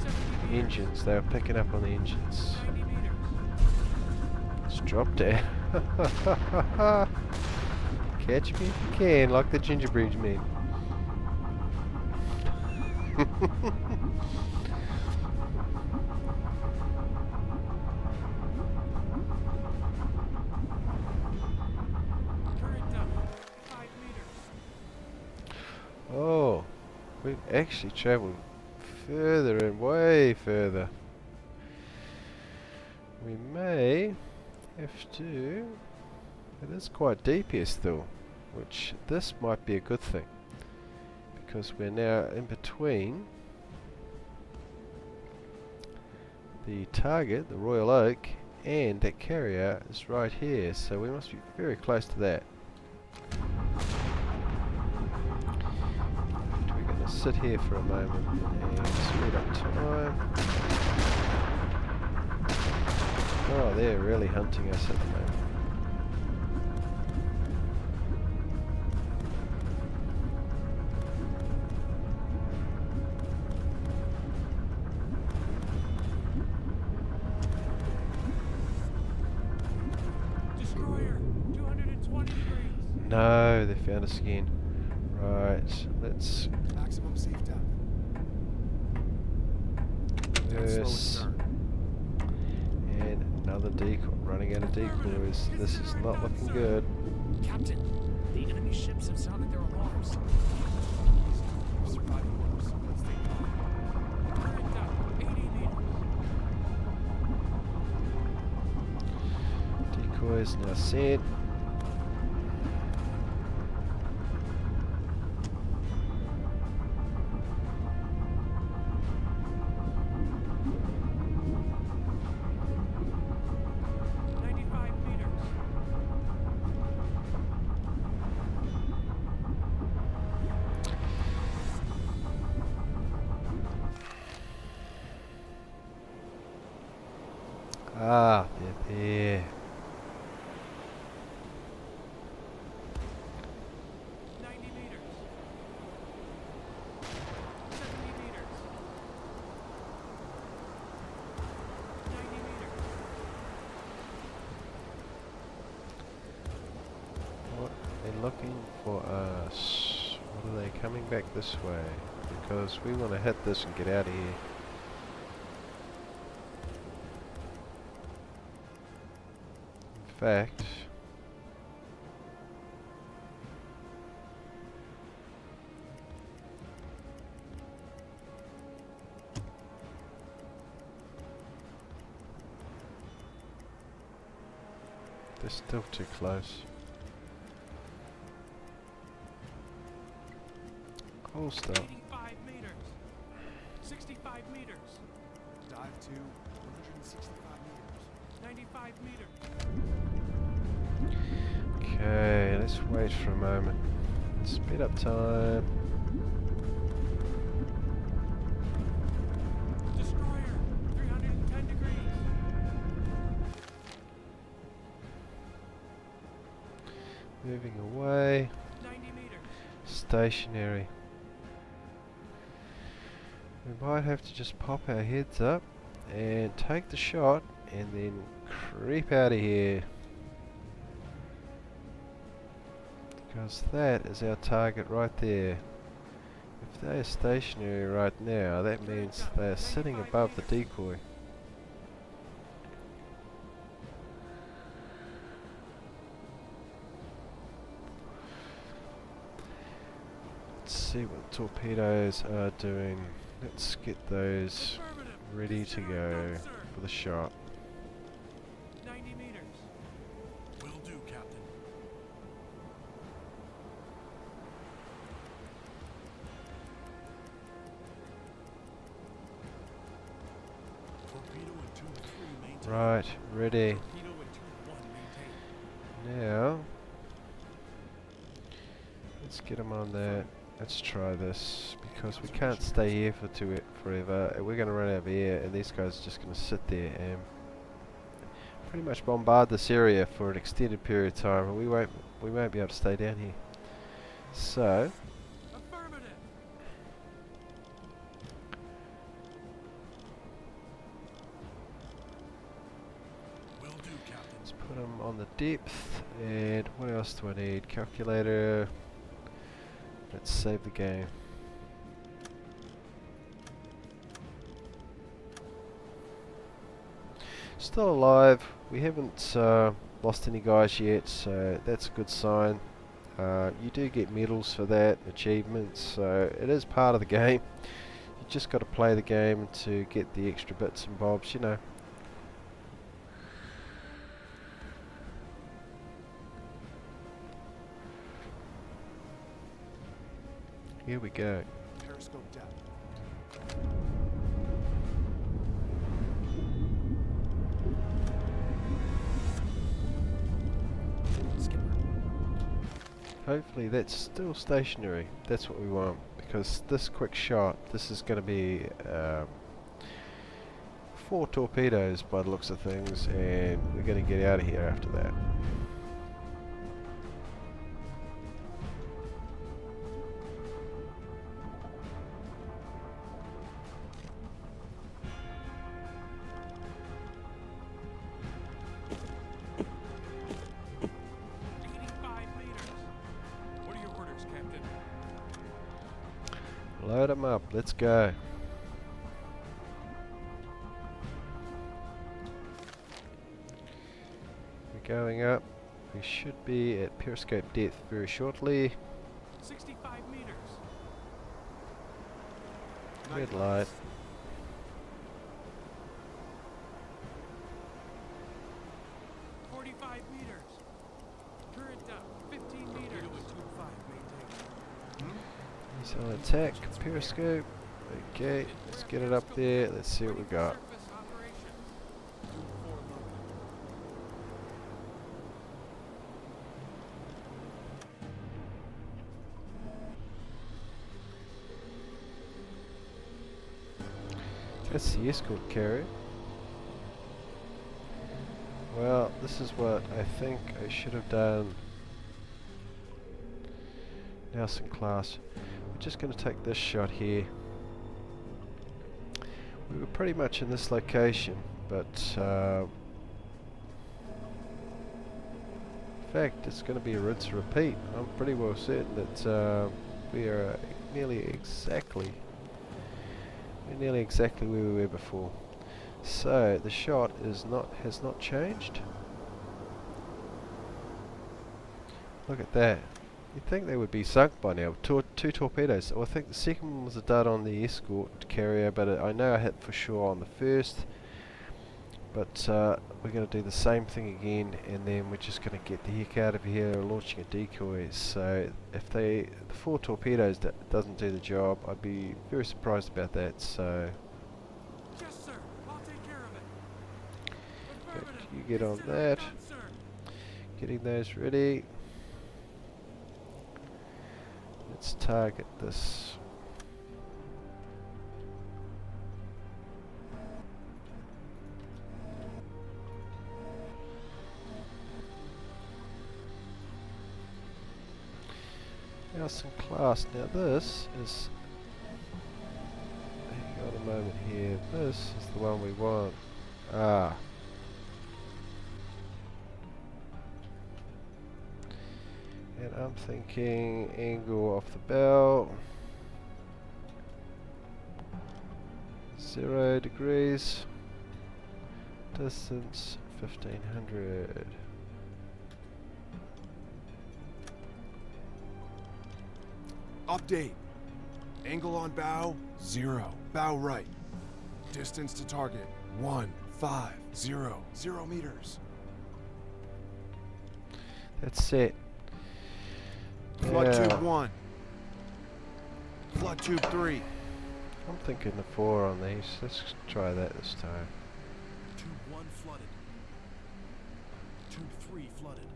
70 meters. Engines. They were picking up on the engines. 90 meters. Let's drop down. Catch me if you can, like the gingerbread men. Current up. 5 meters. Oh, we've actually travelled further and way further. We may have to. It is quite deep here still, which this might be a good thing because we're now in between the target, the Royal Oak, and that carrier is right here, so we must be very close to that. We're going to sit here for a moment and speed up time. Oh, they're really hunting us at the moment. no, they found us again. Right, let's Maximum safe depth. Slow and reverse. stern. And another decoy, running out of decoys. This is not looking good. Captain, the enemy ships have sounded their alarms. We're surviving orders. Let's stay calm. Current depth, 80 meters. Decoys now set. Ah, they're there. 90 meters. 70 meters. 90 meters. What are they looking for us? What are they coming back this way? Because we want to hit this and get out of here. In fact, they're still too close. Cool stuff. 85 meters. 65 meters. Dive to 165 meters. 95 meters. Okay, let's wait for a moment. Speed up time. Destroyer, 310 degrees. Moving away. 90 meters. Stationary. We might have to just pop our heads up and take the shot and then creep out of here. Because that is our target right there. If they are stationary right now, that means they are sitting above the decoy. Let's see what torpedoes are doing. Let's get those Affirmative. ready to go for the shot. 90 meters. Will do, Captain. Torpedo and 2-3 maintain. Right, ready. Torpedo and 2-1 maintain. Now, let's get them on there. Let's try this because we can't stay here for forever. We're going to run out of air, and these guys are just going to sit there and pretty much bombard this area for an extended period of time, and we won't be able to stay down here. So, Affirmative. Will do, Captain. let's put them on the depth. And what else do I need? Calculator. Let's save the game. Still alive. We haven't lost any guys yet, so that's a good sign. You do get medals for that, achievements, so it is part of the game. You just got to play the game to get the extra bits and bobs, you know. Here we go. Periscope depth. Skipper, Hopefully that's still stationary. That's what we want, because this quick shot, this is going to be 4 torpedoes by the looks of things, and we're going to get out of here after that. detected. Load them up. Let's go. We're going up. We should be at periscope depth very shortly. 65 meters. Red light. 45 meters. Current depth 15 meters. Tube 5 maintained. He's on attack. Periscope. Okay, let's get it up there. Let's see what we got. Surface operation. Tube 4 located. That's the escort carrier. Well, this is what I think I should have done. Nelson class. We're just going to take this shot here. We were pretty much in this location, but in fact it's going to be a rinse repeat. I'm pretty well certain that we are nearly exactly where we were before. So the shot has not changed. Look at that. You'd think they would be sunk by now. Two torpedoes. Well, I think the second one was a dud on the escort carrier, but I know I hit for sure on the first. But we're going to do the same thing again, and then we're just going to get the heck out of here, launching a decoy. So if the 4 torpedoes doesn't do the job, I'd be very surprised about that. So Yes, sir. I'll take care of it. Affirmative. you get on Consider that. it done, sir. Getting those ready. Let's target this. Nelson class. Now this is. Hang on a moment here. This is the one we want. Ah. And I'm thinking angle off the bow. 0 degrees. Distance 1500. Update. Angle on bow, 0. Bow right. Distance to target, 150 meters. That's set. Flood Now, tube 1. Flood tube 3. I'm thinking the 4 on these. Let's try that this time. Tube 1 flooded. Tube 3 flooded.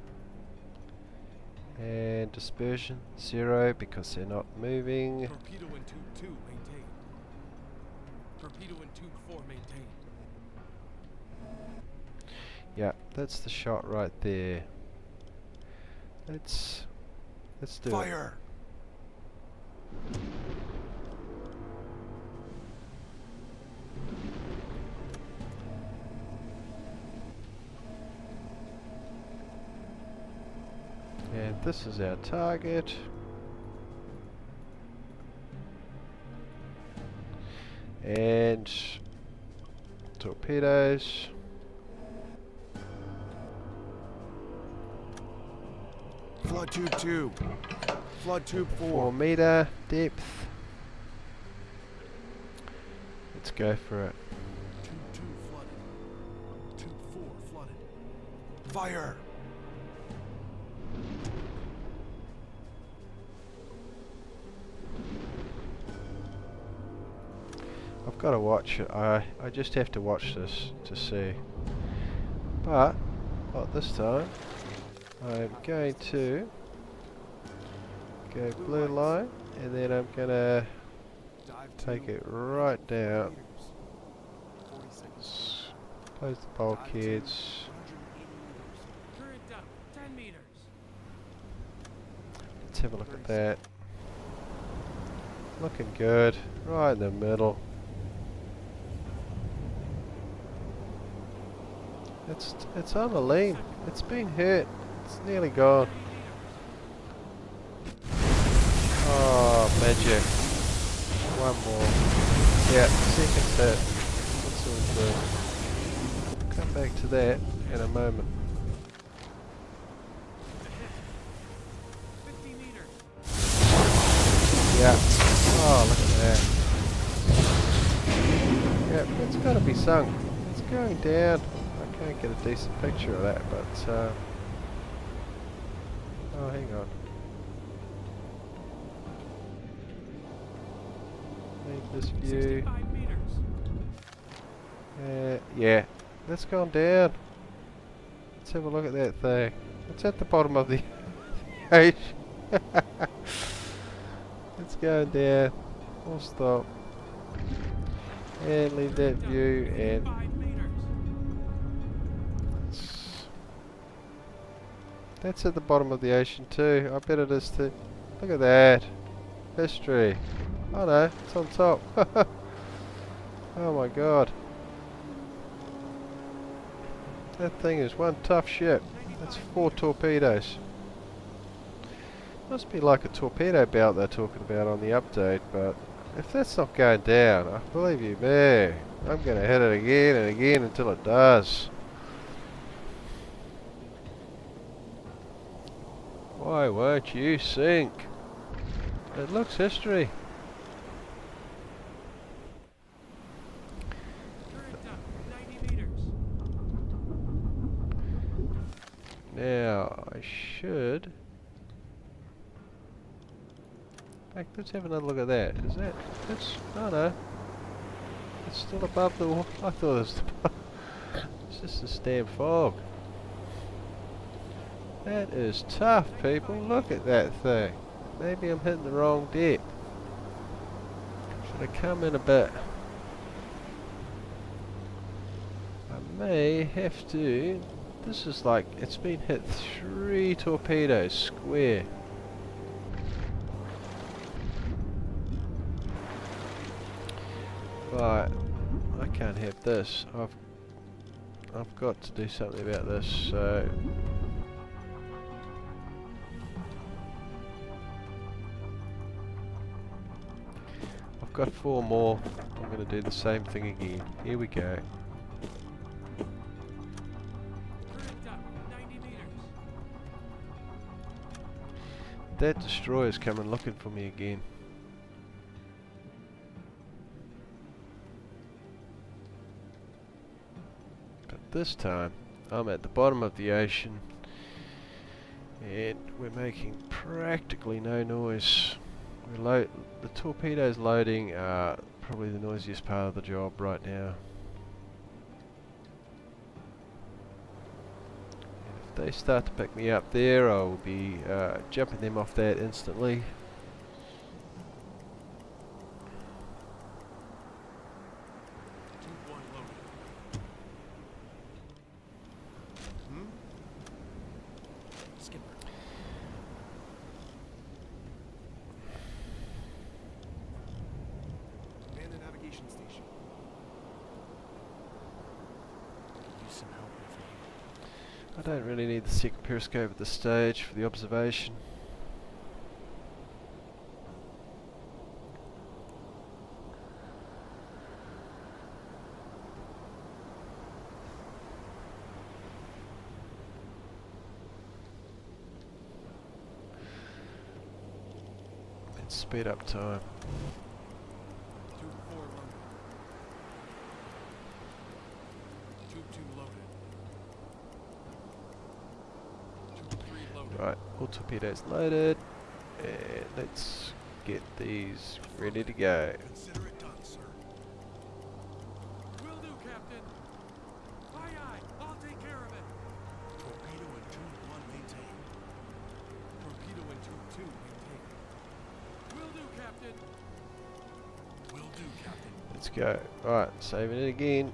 And dispersion 0 because they're not moving. Torpedo in tube 2 maintained. Torpedo in tube 4 maintained. Yeah, that's the shot right there. Let's do it. Fire! And this is our target. And torpedoes. Flood tube 2. Flood tube 4. 4 meter depth. Let's go for it. Tube 2 flooded. Tube 4 flooded. Fire! I've got to watch it. I just have to watch this to see. But not this time. I'm going to go blue line, and then I'm gonna Dive take 2, it right down. 40 seconds. Close the Dive 2, bulkheads. 180 meters. Current depth 10 meters. Let's have a look at that. Looking good. Right in the middle. It's on the lean. It's been hurt. It's nearly gone. 30 meters. magic. One more. Yeah, second hit. That's all good. We'll come back to that in a moment. 50 meters. Yeah. Oh, look at that. Yeah, it's got to be sunk. It's going down. I can't get a decent picture of that, but oh, hang on. Leave this view. 65 meters. Yeah, that's gone down. Let's have a look at that thing. It's at the bottom of the ocean. It's going down. We'll stop. And leave that view, and 5 meters. that's at the bottom of the ocean too. I bet it is too. Look at that. History. Oh no, it's on top. Oh my god. That thing is one tough ship. That's 4 torpedoes. Must be like a torpedo belt they're talking about on the update, but if that's not going down, I believe you me, I'm going to hit it again and again until it does. Why won't you sink? It looks history. Current depth 90 meters. Now, I should... In fact, let's have another look at that. Is that... That's... Oh no. It's still above the water. I thought it was... It's just a damn fog. That is tough, people. Look at that thing. Maybe I'm hitting the wrong depth. Should I come in a bit? I may have to... This is like... It's been hit 3 torpedoes square. Right. I can't have this. I've got to do something about this, so... I've got 4 more. I'm going to do the same thing again. Here we go. Current depth 90 meters. That destroyer's coming looking for me again. But this time, I'm at the bottom of the ocean and we're making practically no noise. The torpedoes loading are probably the noisiest part of the job right now. And if they start to pick me up there, I will be jumping them off that instantly. Tube 1 loaded. Skipper. Man the navigation station. Could use some help with me. I don't really need the second periscope at this stage for the observation. Let's speed up time. Tube 4 loaded. Tube 2 loaded. Tube 3 loaded. Right, all torpedoes loaded, and let's get these ready to go. Consider it done, sir. Will do, Captain. Aye, aye. I'll take care of it. Torpedo in Tube 1 maintained. Torpedo in Tube 2 maintained. Will do, Captain. Will do, Captain. Let's go. Right, saving it again.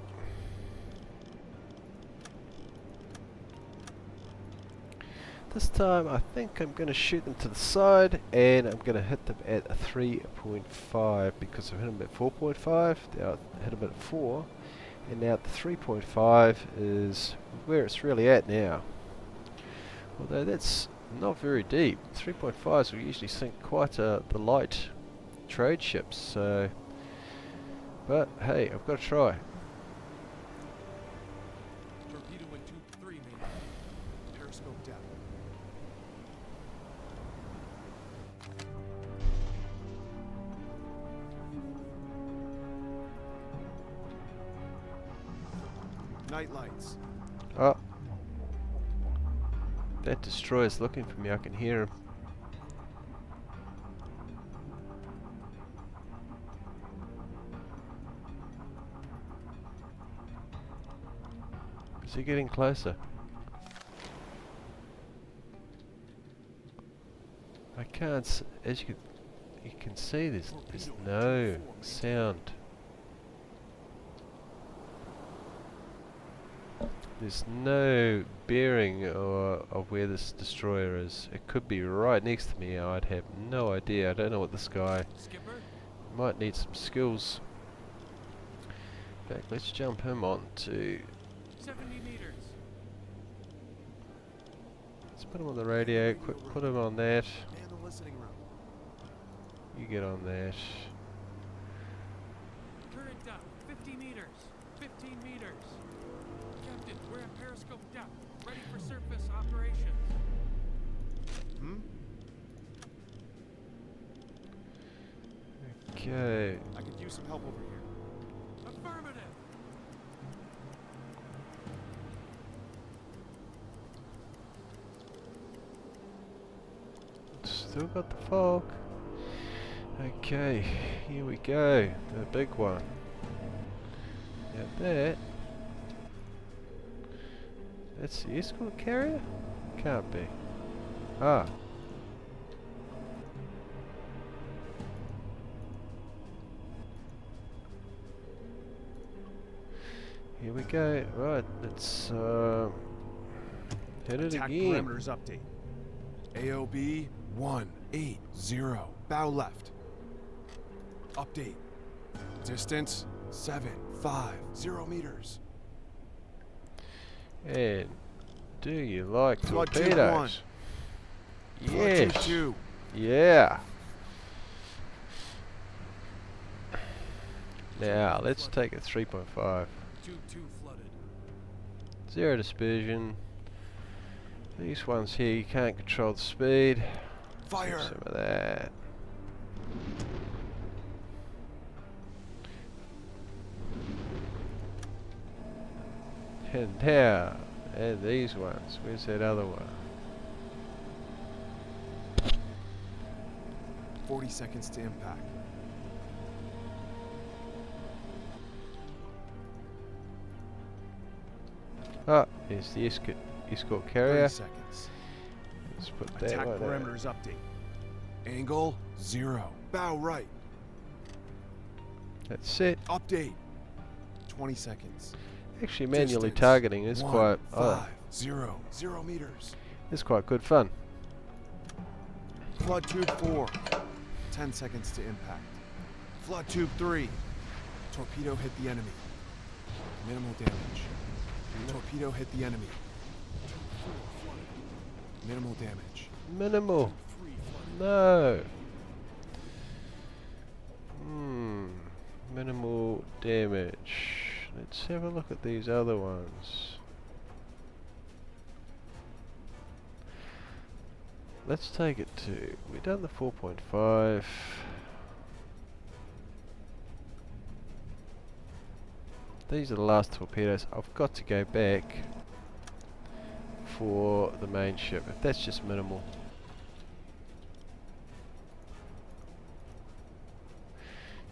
This time I think I'm going to shoot them to the side and I'm going to hit them at a 3.5 because I've hit them at 4.5, now I hit them at 4, and now the 3.5 is where it's really at now. Although that's not very deep. 3.5s will usually sink quite the light trade ships. So, but hey, I've got to try. Torpedo in tube 3, main. Periscope depth. Night lights. Oh, that destroyer's looking for me. I can hear him. Is he getting closer? I can't. As you can see, there's no sound. There's no bearing of where this destroyer is. It could be right next to me. I'd have no idea. I don't know what this guy Skipper? might need some skills. In fact, let's jump him on to. 70 meters. Let's put him on the radio. Quick, put him on that. Man the listening room. You get on that. Current depth, 50 meters. 15 meters. Captain, we're at periscope depth. Ready for surface operations. Hmm? Okay. I could use some help over here. Affirmative. Still got the fog. Okay, here we go. The big one. Now that's the escort carrier? Can't be. Ah. Here we go. Right, let's hit it Attack again. parameters update. AOB 180. Bow left. Update. Distance 750 meters. And do you like Flood tube torpedoes? Flood tube Yes. 2. Yeah. Now let's take a 3.5. Tube 2 flooded. Zero dispersion. These ones here you can't control the speed. Fire. Some of that. And now, and these ones. Where's that other one? 40 seconds to impact. Ah, here's the escort 30 carrier. seconds. Let's put that Attack one there. parameters update. Angle 0. Bow right. That's it. Update. 20 seconds. Actually, manually Distance, targeting is 150 meters. it's quite good fun. Flood tube 4. 10 seconds to impact. Flood tube 3. Torpedo hit the enemy. Minimal damage. Torpedo hit the enemy. Minimal damage. Minimal. No. Minimal damage. Let's have a look at these other ones. Let's take it to. We've done the 4.5. These are the last torpedoes. I've got to go back for the main ship. If that's just minimal.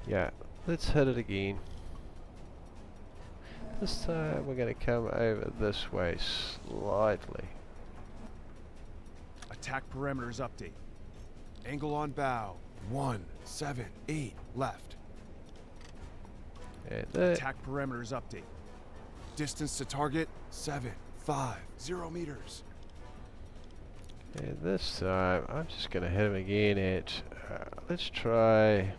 Yeah, let's hit it again. This time we're going to come over this way slightly. Attack parameters update. Angle on bow 178 left. And that. Attack parameters update. Distance to target 750 meters. And this time I'm just going to hit him again at. Let's try.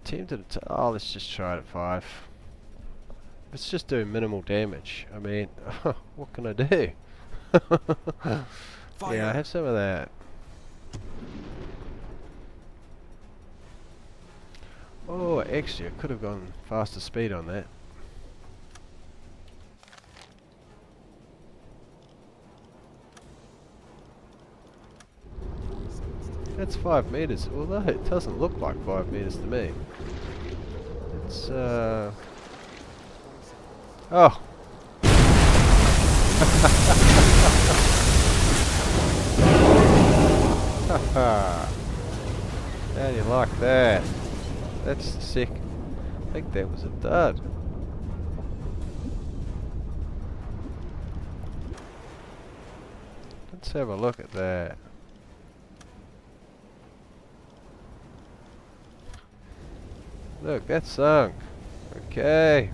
Tempted to. Oh, let's just try it at 5. It's just doing minimal damage. I mean, what can I do? Fire. Yeah, have some of that. Oh, actually, I could have gone faster speed on that. That's 5 meters, although it doesn't look like 5 meters to me. It's, Oh! How do you like that? That's sick. I think that was a dud. Let's have a look at that. Look, that's sunk. Okay.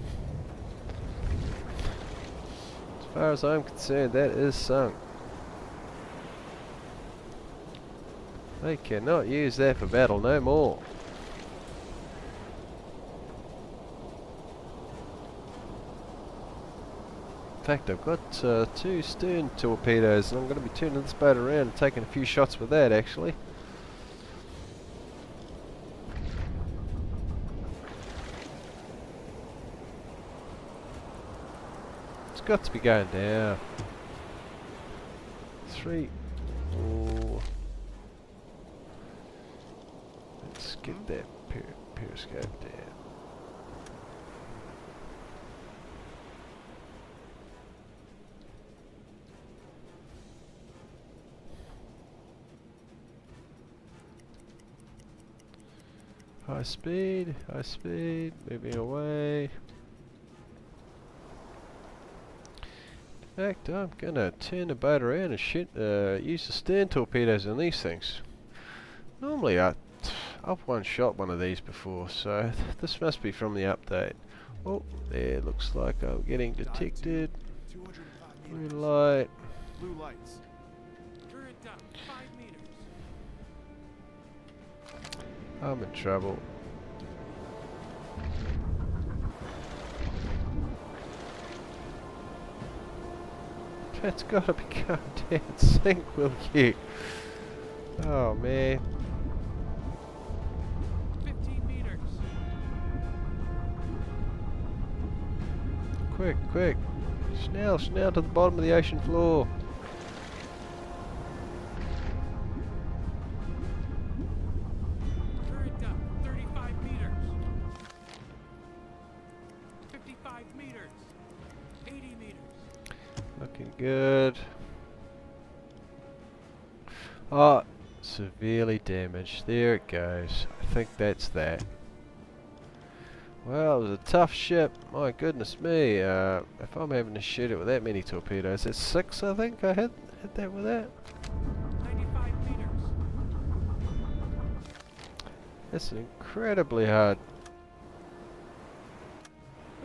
As far as I'm concerned, that is sunk. They cannot use that for battle no more. In fact, I've got 2 stern torpedoes, and I'm going to be turning this boat around and taking a few shots with that, actually. It's got to be going down. 3, 4. Let's get that periscope down. High speed, moving away. In fact, I'm gonna turn the boat around and shoot, use the stern torpedoes on these things. Normally I've one-shot one of these before, so this must be from the update. Oh, there, looks like I'm getting detected. Blue light. Blue lights. Current up, 5 meters. I'm in trouble. That's gotta be going down sync, will you? Oh man. 15 meters. Quick, quick. Snell to the bottom of the ocean floor. Current up, 35 meters. 55 meters. 80 meters. Looking good. Oh, severely damaged. There it goes. I think that's that. Well, it was a tough ship. My goodness me. If I'm having to shoot it with that many torpedoes, that's 6, I think. I hit that with that. 95 meters. That's incredibly hard.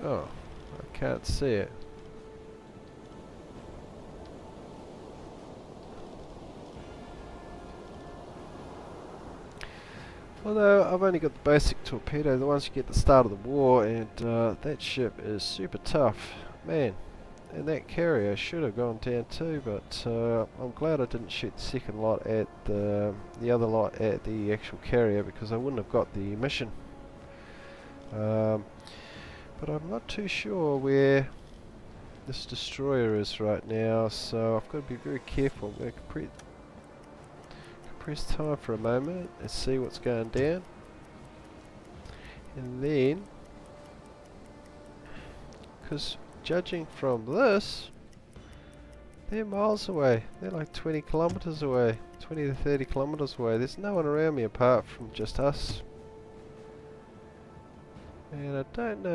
Oh, I can't see it. Although I've only got the basic torpedo, the ones you get at the start of the war, and that ship is super tough, man. And that carrier should have gone down too, but I'm glad I didn't shoot the second lot at the other lot at the actual carrier, because I wouldn't have got the mission. But I'm not too sure where this destroyer is right now, so I've got to be very careful. I'm going to press time for a moment and see what's going down, and then, because judging from this, they're miles away. They're like 20 kilometers away, 20 to 30 kilometers away. There's no one around me apart from just us, and I don't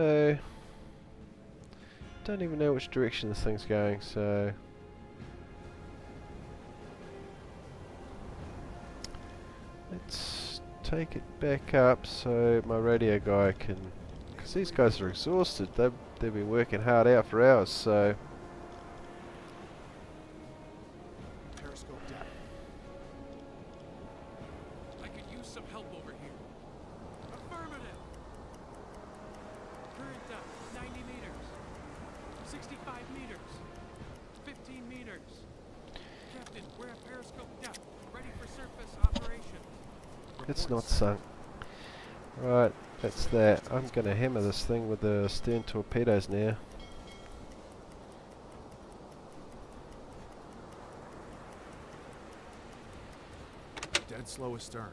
even know which direction this thing's going, so let's take it back up so my radio guy can, because these guys are exhausted. They've been working hard out for hours, so Periscope down. I could use some help over here. Affirmative. Current up, 90 meters. 65 meters. 15 meters. Captain, we're We're at periscope depth, ready for surface operations. It's not sunk. Right, that's that. I'm gonna hammer this thing with the stern torpedoes now. Dead slow astern.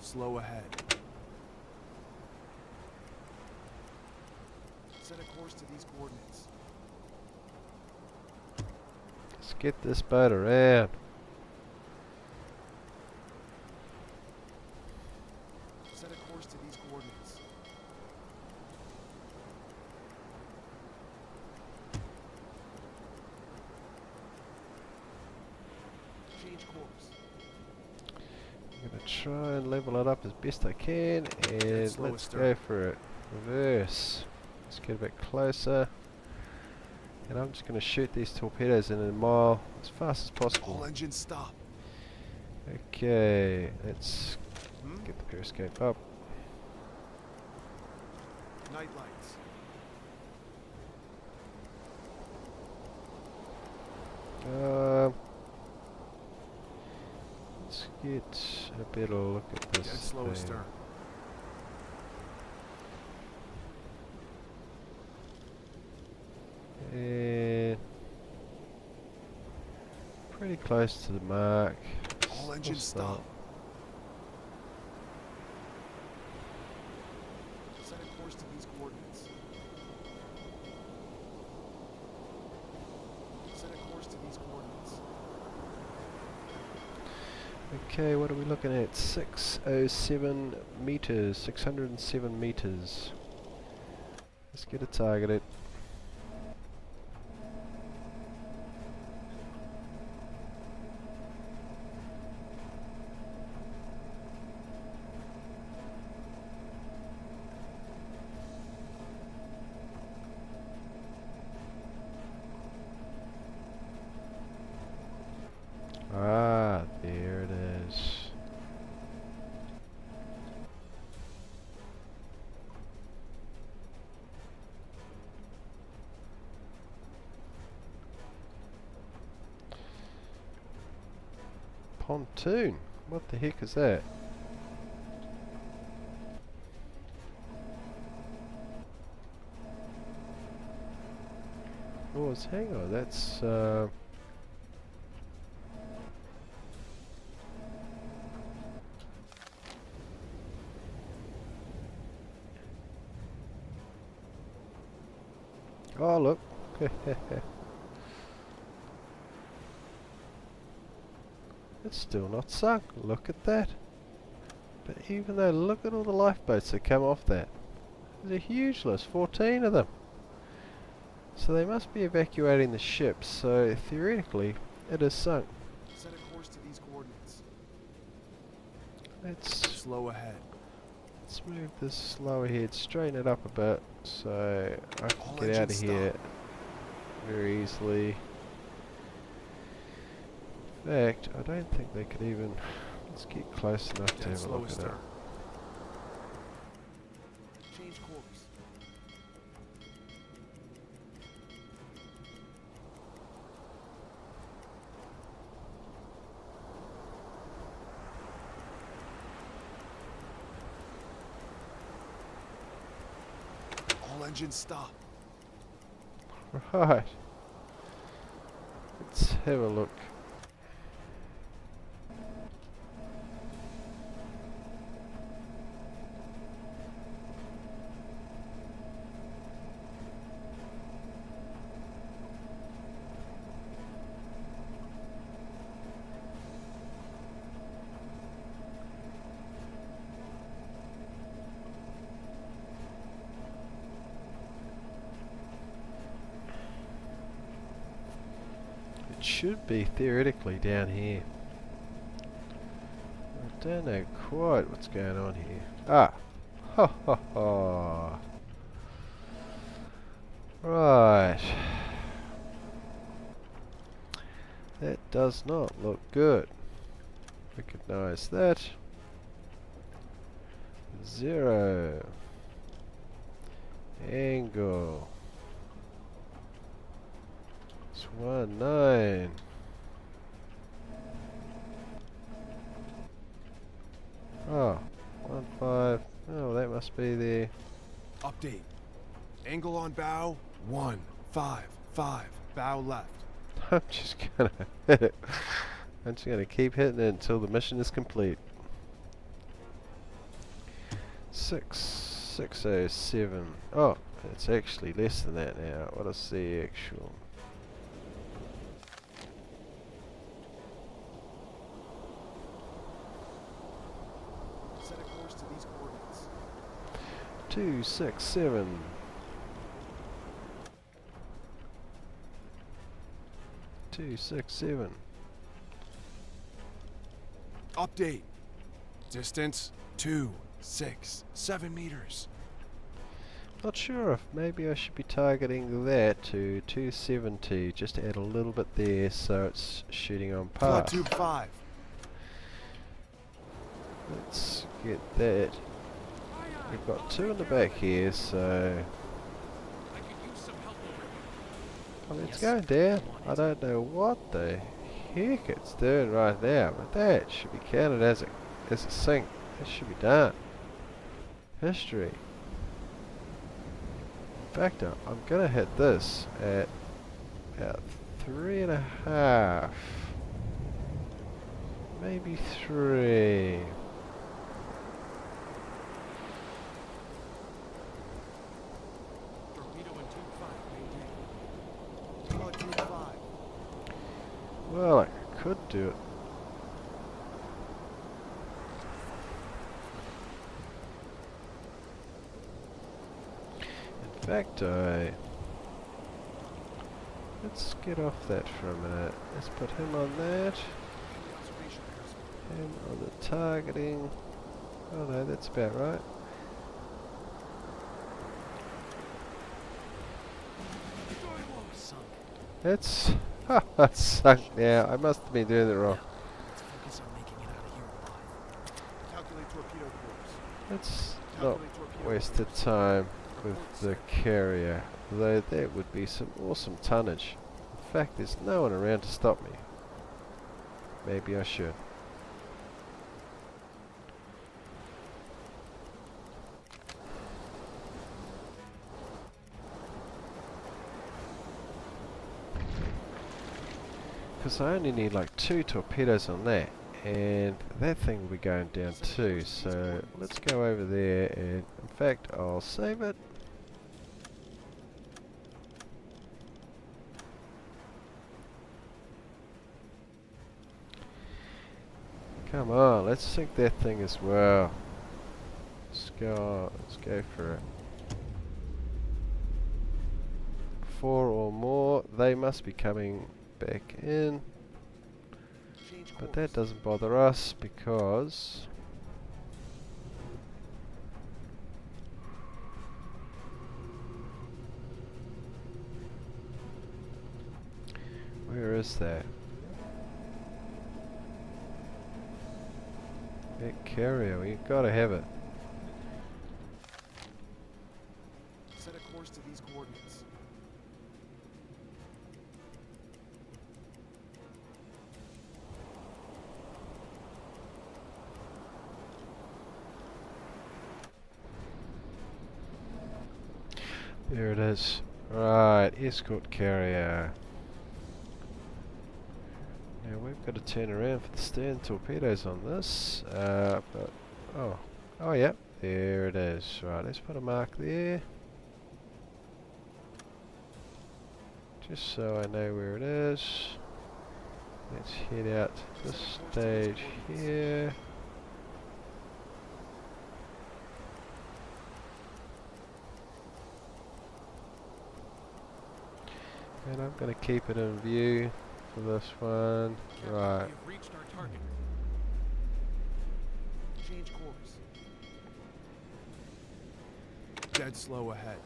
Slow ahead. Set a course to these coordinates. Let's get this boat around. Set a course to these coordinates. Change course. I'm gonna try and level it up as best I can, and slow let's astern. go for it. Reverse. Let's get a bit closer. And I'm just gonna shoot these torpedoes in a mile as fast as possible. All engines stop. Okay, let's get the periscope up. Night lights. Let's get a better look at this Dead slow thing. astern. And pretty close to the mark. All Still engines stop. Set a course to these coordinates. Set a course to these coordinates. Okay, what are we looking at? 607 meters, 607 meters. Let's get it targeted. Ah, there it is. Pontoon? What the heck is that? Oh, hang on, that's oh, look. It's still not sunk. Look at that. But even though, look at all the lifeboats that come off that. There's a huge list, 14 of them. So they must be evacuating the ship, so theoretically it is sunk. Set a course to these coordinates. Let's Slow ahead. move this slow ahead, straighten it up a bit so I All can get out of engines here stop. very easily. In fact, I don't think they could even. Let's get close enough to Dead have a slow look at it. astern. Change course. All engines stop. Right. Let's have a look. It should be theoretically down here. I don't know quite what's going on here. Ah! Ha ha ha! Right. That does not look good. Recognize that. 0. Angle. It's 19. Oh, 15. Oh, that must be there. Update. Angle on bow, 155. Bow left. I'm just gonna hit it. I'm just gonna keep hitting it until the mission is complete. 607. Oh, it's actually less than that now. What is the actual? Set a course to these coordinates. 267. 267. Update. Distance 267 meters. Not sure if maybe I should be targeting that to 270. Just add a little bit there so it's shooting on Flood path. tube 5. Let's get that. We've got 2 in the back here, so I could use some help over here. I mean, it's Yes. going down. I don't know what the heck it's doing right now, but that should be counted as a sink. That should be done. History. In fact, I'm gonna hit this at about 3.5, maybe 3. Torpedo in tube 5, maintain. Flood tube 5. Well, I could do it. In fact, let's get off that for a minute. Let's put him on that. Observation cruiser. Him on the targeting. Oh no, that's about right. Sunk. It's it's sunk now. I must have been doing it wrong. Let's focus on making it out of here alive. Calculate torpedo course. Let's not Calculate torpedo wasted course. time with the carrier. Though that would be some awesome tonnage. In fact, there's no one around to stop me. Maybe I should. Because I only need like 2 torpedoes on that, and that thing will be going down too, so let's go over there, and in fact I'll save it. Come on, let's sink that thing as well. Let's go for it. 4 or more, they must be coming back in. Change But course. that doesn't bother us because where is that? That carrier, we've got to have it. Set a course to these coordinates. There it is. Right, escort carrier. Now we've got to turn around for the stern torpedoes on this. But oh yeah, there it is. Right, let's put a mark there. Just so I know where it is. Let's head out to this stage here. And I'm going to keep it in view for this one. Right. We've reached our target. Change course. Dead slow ahead.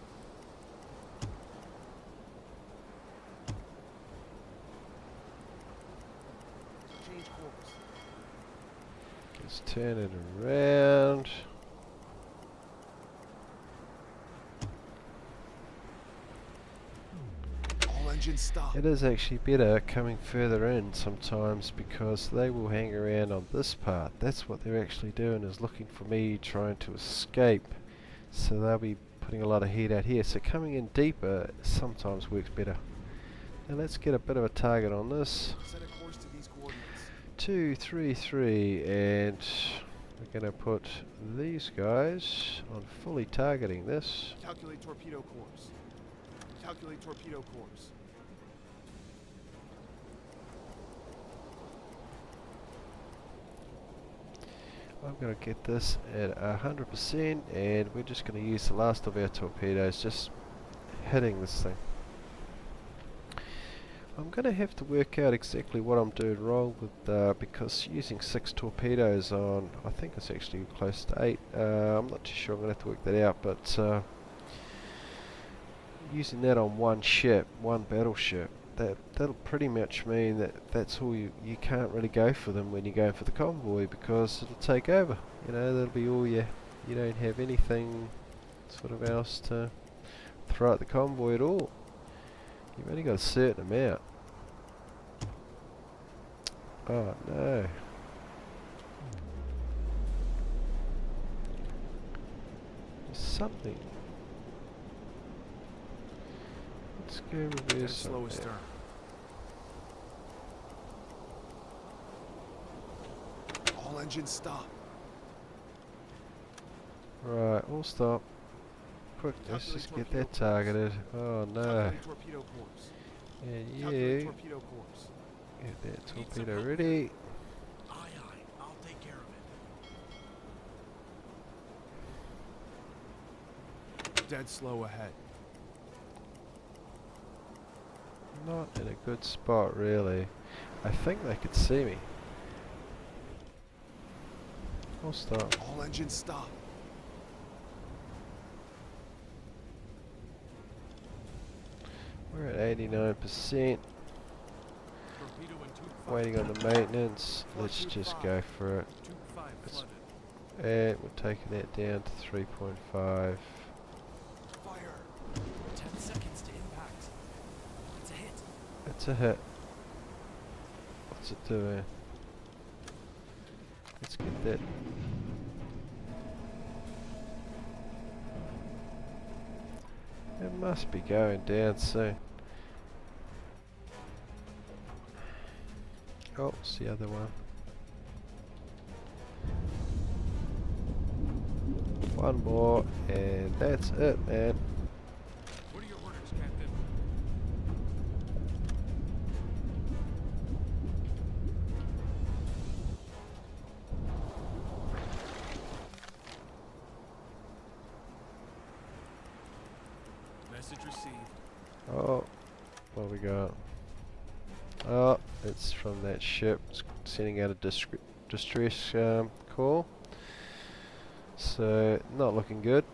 Change course. Let's turn it around. engines stop. It is actually better coming further in sometimes because they will hang around on this part. That's what they're actually doing, is looking for me trying to escape. So they'll be putting a lot of heat out here. So coming in deeper sometimes works better. Now let's get a bit of a target on this. Set a course to these coordinates. 2, 3, 3, and we're going to put these guys on fully targeting this. Calculate torpedo course. Calculate torpedo course. I'm going to get this at 100%, and we're just going to use the last of our torpedoes just hitting this thing. I'm going to have to work out exactly what I'm doing wrong with because using 6 torpedoes on, I think it's actually close to 8. I'm not too sure, I'm going to have to work that out, but using that on one ship, one battleship, that'll pretty much mean that that's all you can't really go for them when you're going for the convoy, because it'll take over. You know, that'll be all you don't have anything sort of else to throw at the convoy at all. You've only got a certain amount. Oh no. There's something. Let's go reverse. Slow astern. All engines stop. Right, all stop. Quick, let's just get that targeted. Oh no. Calculate torpedo course. And Calculate you torpedo course. get that torpedo ready. Aye, aye. I'll take care of it. Dead slow ahead. Not in a good spot really. I think they could see me. I'll stop. All engines stop. We're at 89%. Torpedo in tube 5. Waiting on the maintenance. Let's just go for it. Tube 5 It's- flooded. And we're taking that down to 3.5. Fire. 10 seconds to impact. It's a hit. It's a hit. What's it doing? Let's get that. It must be going down soon. Oh, it's the other one. One more, and that's it, man. What are your orders, Captain? Message received. Oh, what we got? Oh, it's from that ship. It's sending out a distress call. So, not looking good.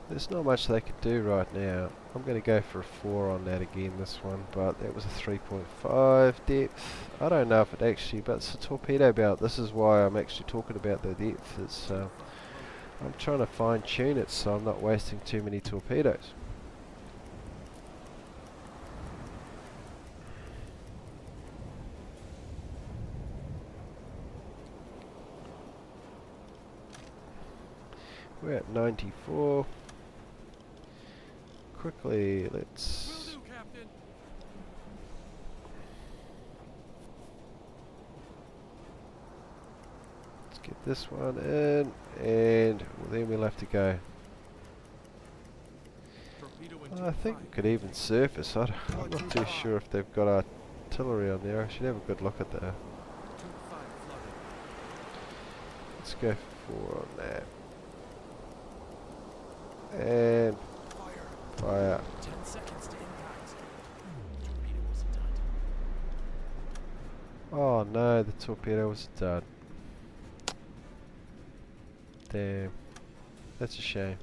There's not much they could do right now. I'm going to go for a 4 on that again, this one, but that was a 3.5 depth. I don't know if it actually, but it's a torpedo belt. This is why I'm actually talking about the depth. It's, I'm trying to fine tune it so I'm not wasting too many torpedoes. We're at 94. Quickly, Will let's... do, Captain. Let's get this one in, and then we'll have to go. Torpedo in I tube think 5. we could even surface. I'm not too sure if they've got artillery on there. I should have a good look at that. Tube 5 flooded. Let's go for 4 on that. And Fire. fire. 10 seconds to impact. Torpedo was a dud. Oh no, the torpedo was done. Damn. That's a shame.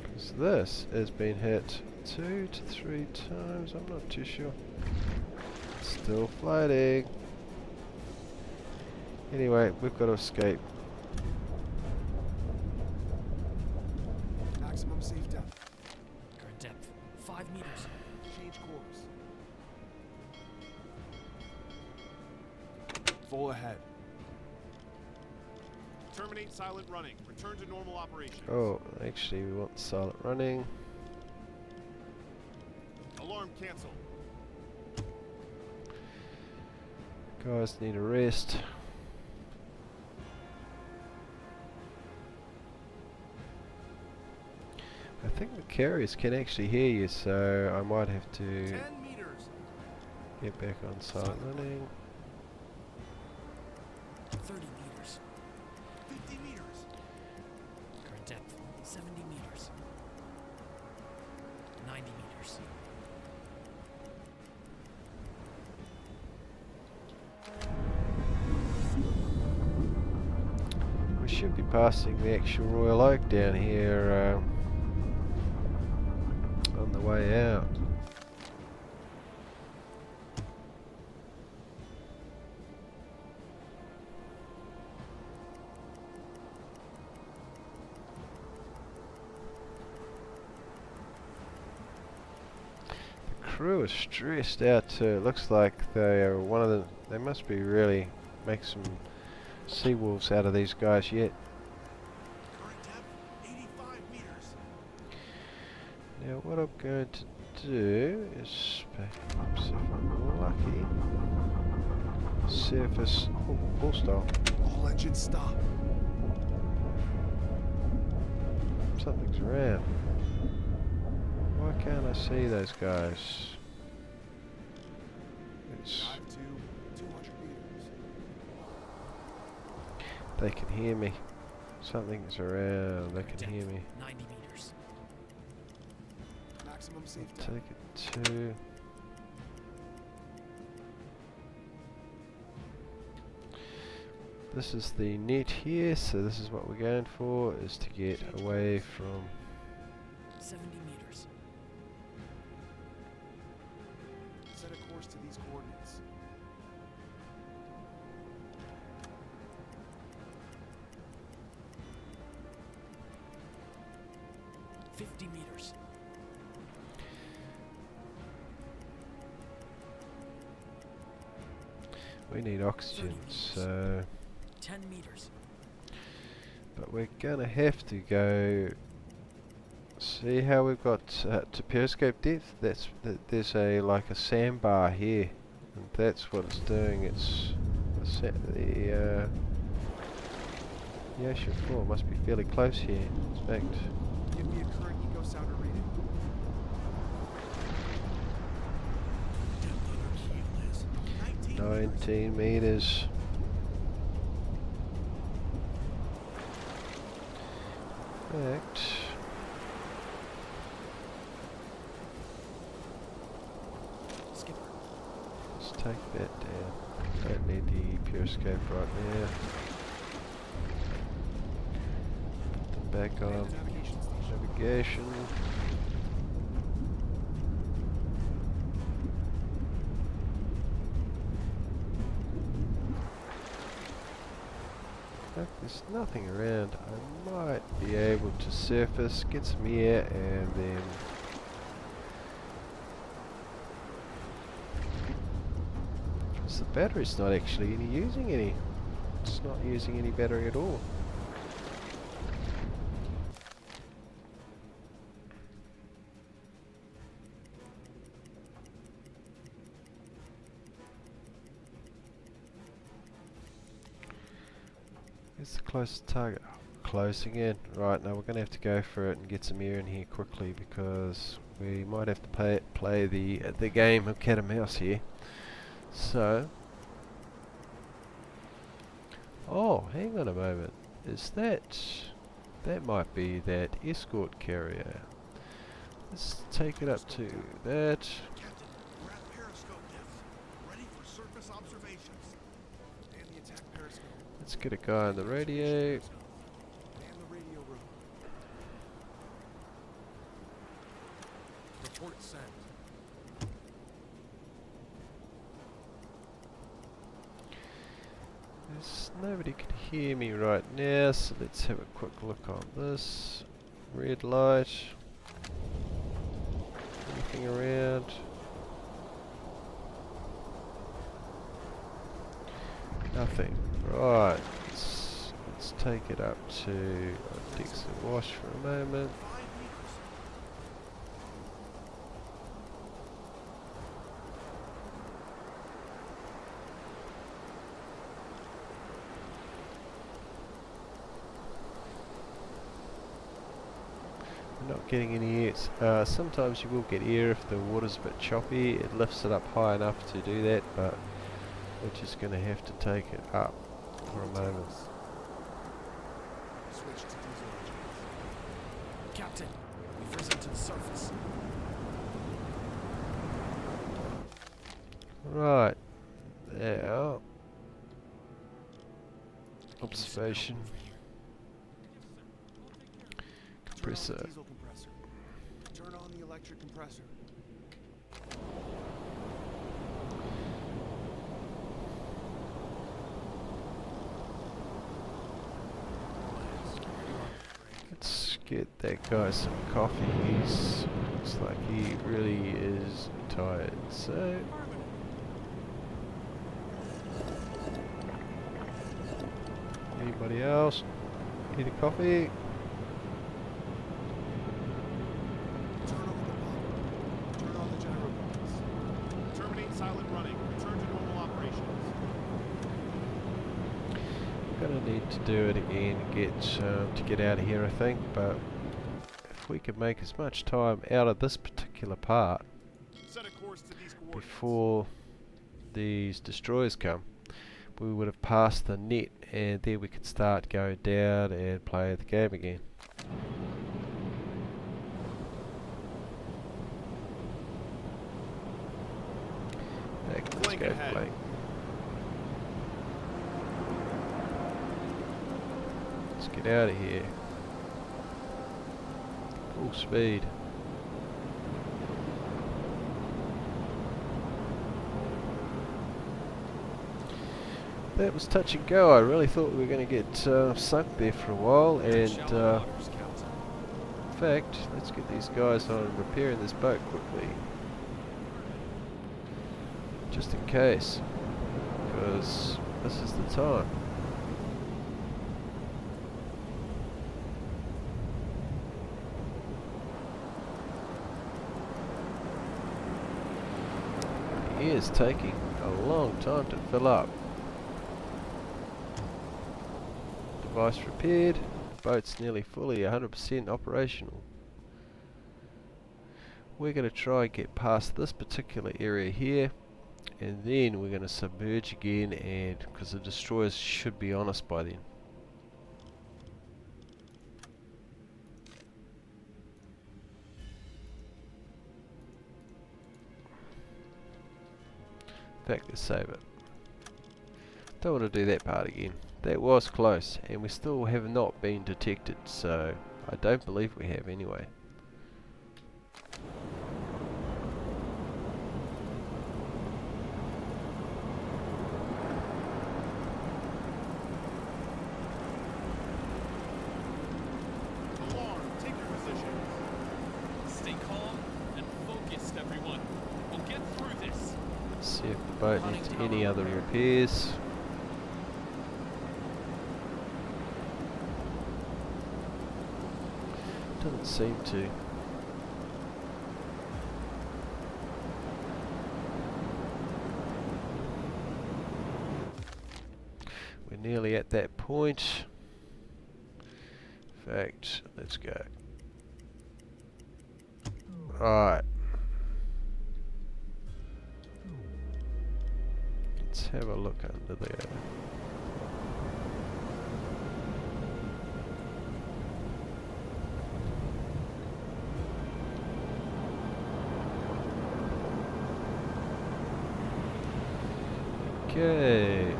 Because this has been hit 2 to 3 times, I'm not too sure. Still floating. Anyway, we've got to escape. Maximum safe depth. Current depth, 5 meters. Change course. Full ahead. Terminate silent running. Return to normal operations. Oh, actually we want silent running. Alarm cancel. Guys need a rest. I think the carriers can actually hear you, so I might have to 10 meters. get back on silent running. 30 meters. 50 meters. Current depth, 70 meters. 90 meters. We should be passing the actual Royal Oak down here on the way out. The crew is stressed out too. It looks like they are one of the. They must be really make some sea wolves out of these guys yet. Current depth 85 meters. Now what I'm going to do is back up, see if I'm lucky. Surface. Oh, full stop. All engines stop. Something's around. Why can't I see those guys? It's, Dive to 200 meters. they can hear me. Something's around. They can hear me. 90 meters. Maximum safe I'll depth. take it to. This is the net here, so this is what we're going for, is to get away from 70 meters. Set a course to these coordinates. Meters. we need oxygen, so 10 meters. but we're gonna have to go. See how we've got to periscope depth? There's a like a sandbar here, and that's what it's doing. It's the ocean floor must be fairly close here. In fact, Give me a current eco sounder reading. 19 meters. In fact, Skipper. let's take that down. Don't need the periscope right now. Put them back on. Navigation station. Navigation. Look, there's nothing around. I might be able to surface, get some air, and then because the battery's not actually using any. It's not using any battery at all. It's the closest target. Closing in. Right, now we're going to have to go for it and get some air in here quickly because we might have to play the game of cat and mouse here. So, oh, hang on a moment. Is that might be that escort carrier? Let's take it up to that. Captain, we're at periscope depth. Ready for surface observations. And the attack periscope. Let's get a guy on the radio. And the radio room. Report sent. Nobody can hear me right now, so let's have a quick look on this. Red light. Anything around? Nothing. Right. Let's take it up to Dix and Wash for a moment. 5 meters. We're not getting any air. Sometimes you will get air if the water's a bit choppy. It lifts it up high enough to do that, but we're just going to have to take it up for a moment. Switch to diesel engines. Captain, we've risen to the surface. Right. Now. Observation. Turn on Compressor. the diesel compressor. Turn on the electric compressor. Let's get that guy some coffee. Looks like he really is tired. So anybody else need a coffee? Turn on the pump. Turn on the gyro pumps. Terminate silent running. Return to normal operations. Gonna need to do it again to get out of here, I think. But if we could make as much time out of this particular part Set a course to these coordinates. before these destroyers come, we would have passed the net, and then we could start going down and play the game again. Let's Blink go ahead. blank. Let's get out of here. Full speed. That was touch and go. I really thought we were going to get sunk there for a while, and Shallow waters, Captain. in fact, let's get these guys on repairing this boat quickly, just in case, because this is the time. He is taking a long time to fill up. Device repaired. Boat's nearly fully 100% operational. We're going to try and get past this particular area here, and then we're going to submerge again, and because the destroyers should be on us by then. In fact, let's save it. Don't want to do that part again. That was close, and we still have not been detected, so I don't believe we have anyway. Alarm. Take your positions. Stay calm and focused, everyone. We'll get through this. Let's see if the boat needs any other repairs. Doesn't seem to. We're nearly at that point. In fact, let's go. Right. Let's have a look under there. Okay.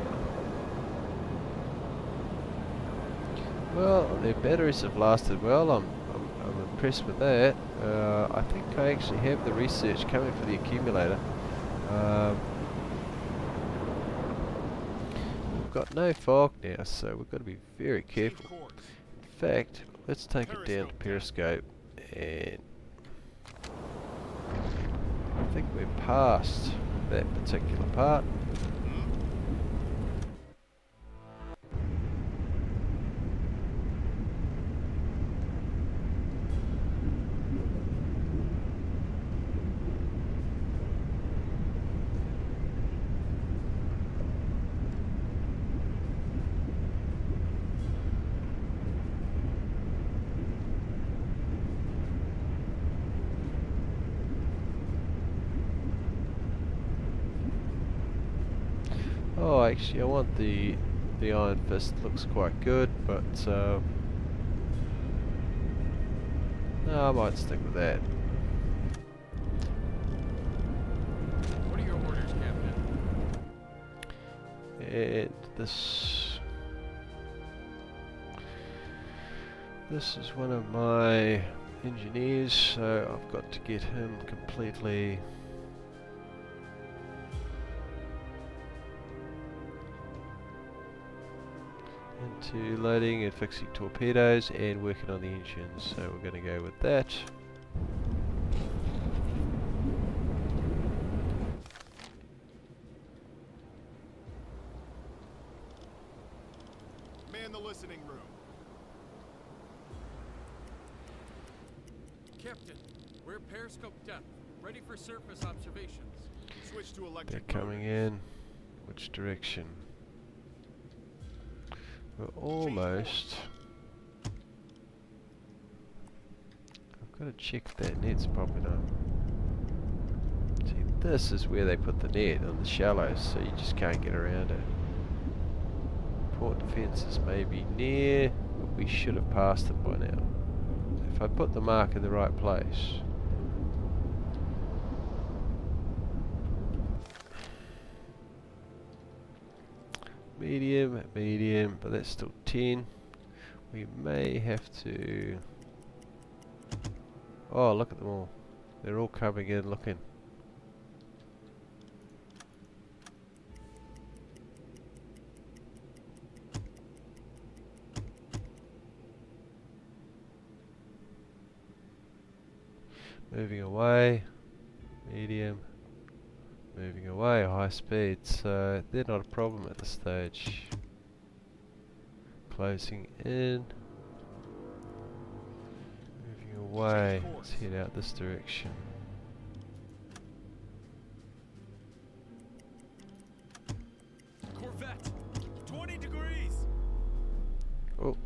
Well, their batteries have lasted well. I'm impressed with that. I think I actually have the research coming for the accumulator. got no fog now, so we've got to be very Change careful. course. In fact, let's take it down to periscope, and I think we're past that particular part. Oh, actually, I want the Iron Fist. Looks quite good, but no, I might stick with that. What are your orders, Captain? And this is one of my engineers, so I've got to get him completely into loading and fixing torpedoes and working on the engines, so we're going to go with that. Man the listening room. Captain, we're periscope depth, ready for surface observations. Switch to They're electric coming motors. in. Which direction? We're almost. I've got to check that net's popping up. See, this is where they put the net, on the shallows, so you just can't get around it. Port defences may be near, but we should have passed it by now. If I put the mark in the right place. Medium, but that's still 10. We may have to... Oh, look at them all. They're all coming in looking. Moving away. Medium. Moving away, high speed, so they're not a problem at this stage. Closing in. Moving away, let's head out this direction. Corvette, 20 degrees. Oh.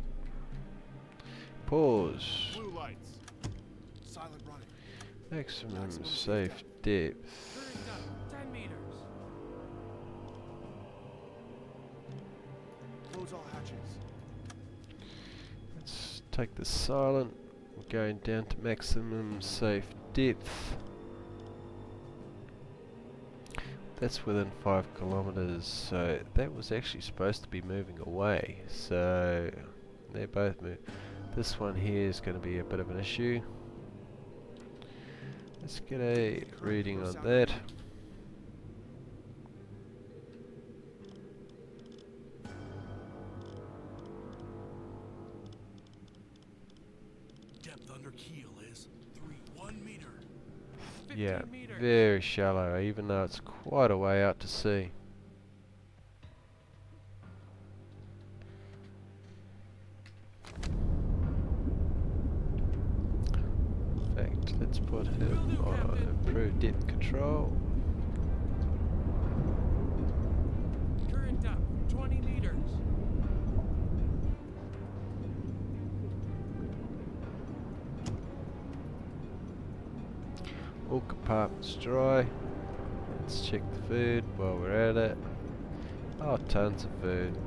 Pause. Blue lights. Silent running. Maximum safe depth. Current up, 10 meters. Close all hatches. Let's take the silent. We're going down to maximum safe depth. That's within 5 kilometers, so that was actually supposed to be moving away. So they both move. This one here is going to be a bit of an issue. Let's get a reading on that. Depth under keel is 1 meter. Yeah, 15 meters. very shallow, even though it's quite a way out to sea. In fact, let's put him on improved depth control. Current up, 20 meters. All compartments dry. Let's check the food while we're at it. Oh, tons of food.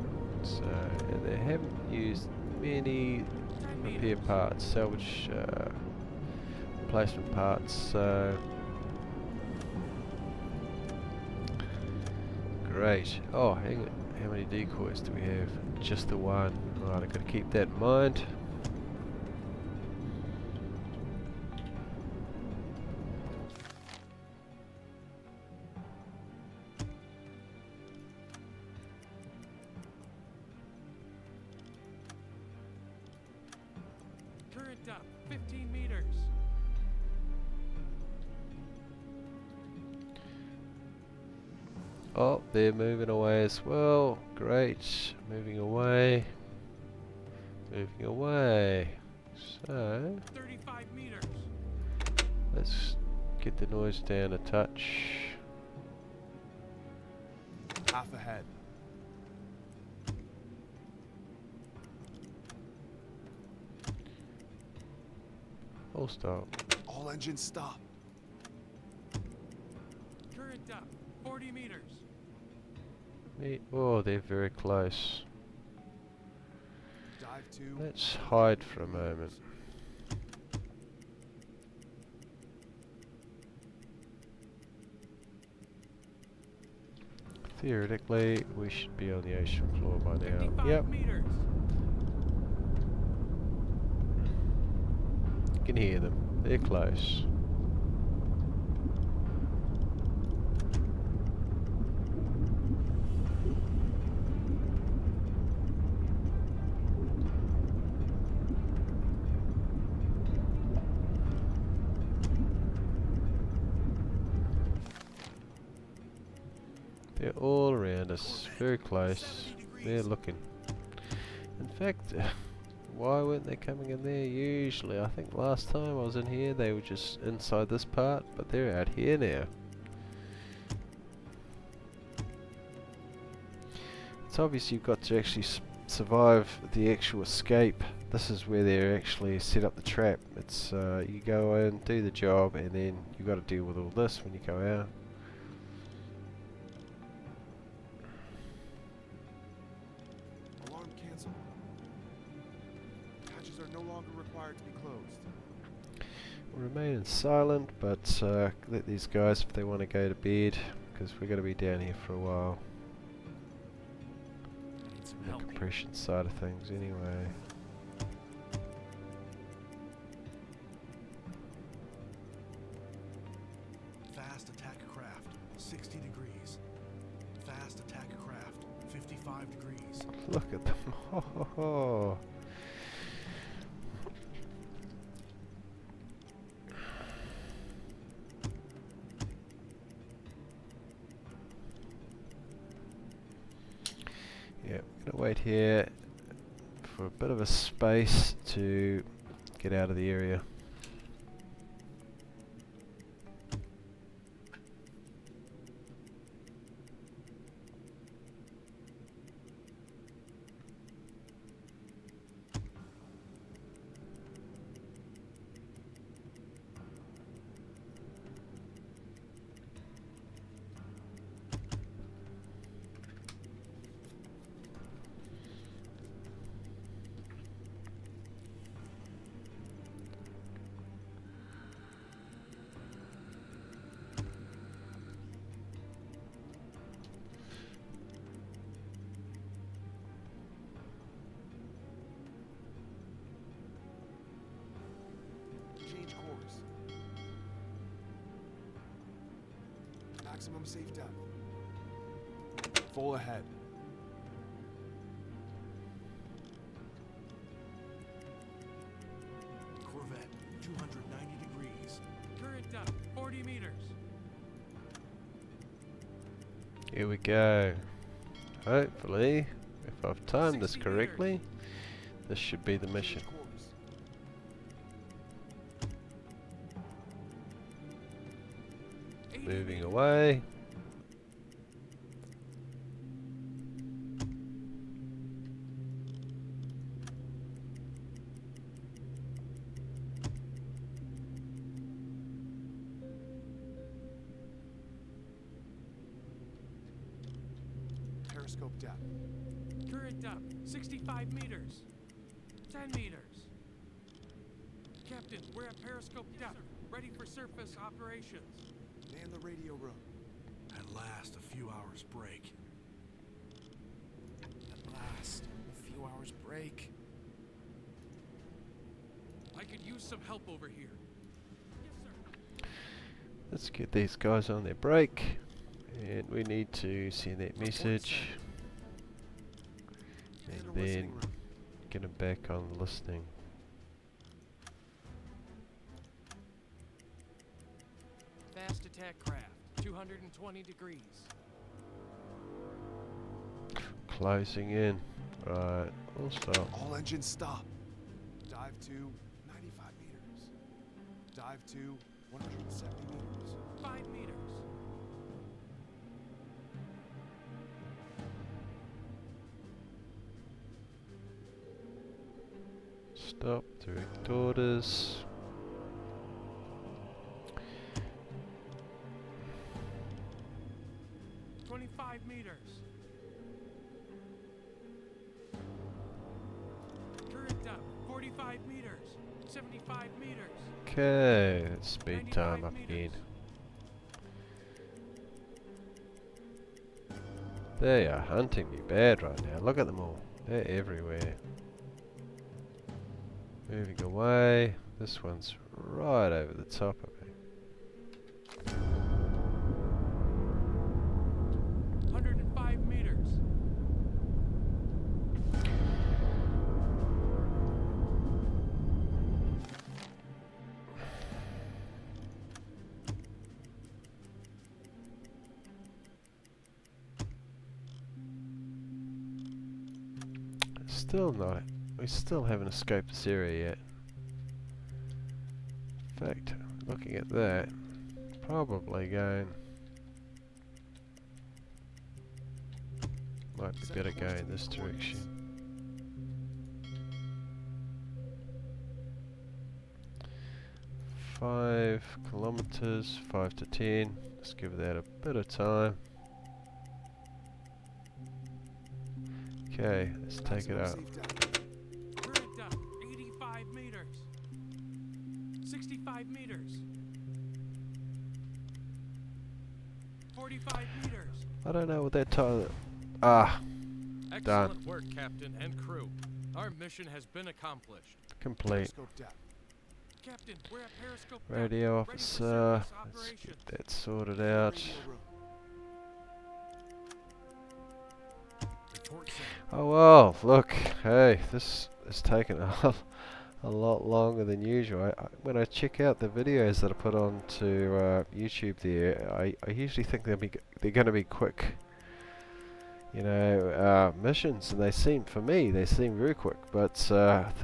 So, and they haven't used many 10 repair meters. parts, salvage replacement parts. So great. Oh, hang on. How many decoys do we have? Just the one. Right, I've got to keep that in mind. 15 meters. Oh, they're moving away as well. Great. Moving away. Moving away. So, 35 meters. let's get the noise down a touch. Half ahead. Full stop. All engines stop. Current up. 40 meters. Oh, they're very close. Dive to. Let's hide for a moment. Theoretically, we should be on the ocean floor by now. 55 Yep, meters. you can hear them. They're close. They're all around us, very close. They're looking. In fact, why weren't they coming in there? Usually, I think last time I was in here, they were just inside this part, but they're out here now. It's obvious you've got to actually survive the actual escape. This is where they actually set up the trap. It's you go in, do the job, and then you've got to deal with all this when you go out. Alarm canceled. Hatches are no longer required to be closed. Remain silent, but let these guys, if they want to go to bed, because we're going to be down here for a while. Need some The help. compression side of things, anyway. Fast attack craft, 60 degrees. Fast attack craft, 55 degrees. Look at them. Ho, ho, ho. Yeah, I'm gonna wait here for a bit of a space to get out of the area. Change course. Maximum safe depth. Full ahead. Corvette, 290 degrees. Current up. 40 meters. Here we go. Hopefully, if I've timed this 60 correctly, this should be the mission. Change course. Moving away. Periscope depth. Current up. 65 meters. 10 meters. Captain, we're at periscope depth. Ready for surface operations. Man the radio room. At last, a few hours break. At last, a few hours break. I could use some help over here. Yes, sir. Let's get these guys on their break. And we need to send that message. Man And the listening then room. get them back on listening. fast attack craft. 220 degrees. Closing in. Right, we'll stop. All engines stop. Dive to 95 meters. Dive to 170 meters. 5 meters. Stop, direct orders. Meters. Current up 45 meters. 75 meters. Okay, let's speed time up again. They are hunting me bad right now. Look at them all. They're everywhere. Moving away. This one's right over the top of me. 105 meters. Still not. We still haven't escaped this area yet. In fact, looking at that, probably going. Might be better going this direction. Five kilometers, 5 to 10. Let's give that a bit of time. Okay, let's take it up. Current up 85 meters. 65 meters. 45 meters. I don't know what that time. Ah, Excellent work, Captain and crew. Our mission has been accomplished. complete. Periscope depth. Captain, we're at periscope. depth. Radio Ready for officer, surface let's operation. get that sorted out. Radio room. Report set. Oh well, look, hey, this is taking a lot longer than usual. When I check out the videos that I put onto YouTube there, I usually think they're going to be quick, you know, missions, and they seem very quick. But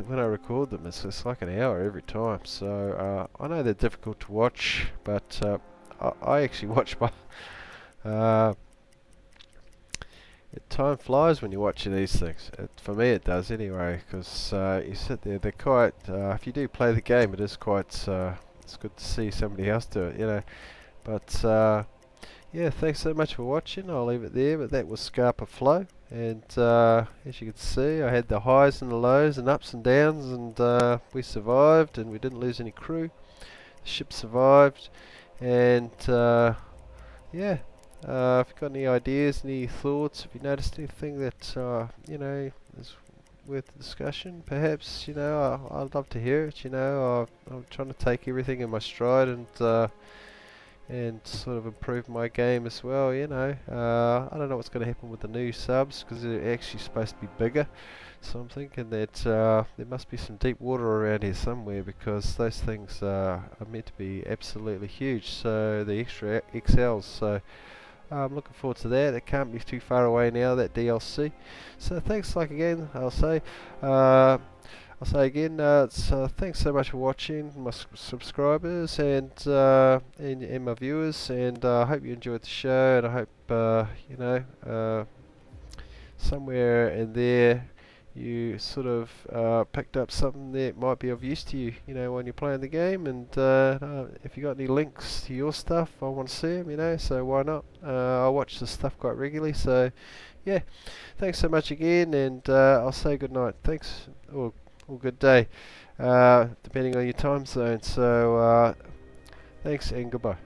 when I record them, it's like an hour every time. So I know they're difficult to watch, but I actually watch my. Time flies when you're watching these things. For me it does anyway, because you sit there, they're quite, if you do play the game, it is quite, it's good to see somebody else do it, you know. But yeah, thanks so much for watching. I'll leave it there, but that was Scapa Flow, and as you can see, I had the highs and the lows and ups and downs, and we survived, and we didn't lose any crew. The ship survived, and yeah. If you've got any ideas, any thoughts, if you noticed anything that you know is worth discussion, perhaps, you know, I'd love to hear it. You know, I'm trying to take everything in my stride and sort of improve my game as well. You know, I don't know what's going to happen with the new subs because they're actually supposed to be bigger. So I'm thinking that there must be some deep water around here somewhere, because those things are meant to be absolutely huge. So the extra XLs. So. I'm looking forward to that. It can't be too far away now, that DLC. So thanks, like again, I'll say again, thanks so much for watching, my subscribers and my viewers, and I hope you enjoyed the show, and I hope you know, somewhere in there you sort of picked up something that might be of use to you, you know, when you're playing the game. And if you got any links to your stuff, I want to see them, you know, so why not? I watch this stuff quite regularly, so yeah, thanks so much again, and I'll say good night. Thanks, or good day, depending on your time zone. So thanks and goodbye.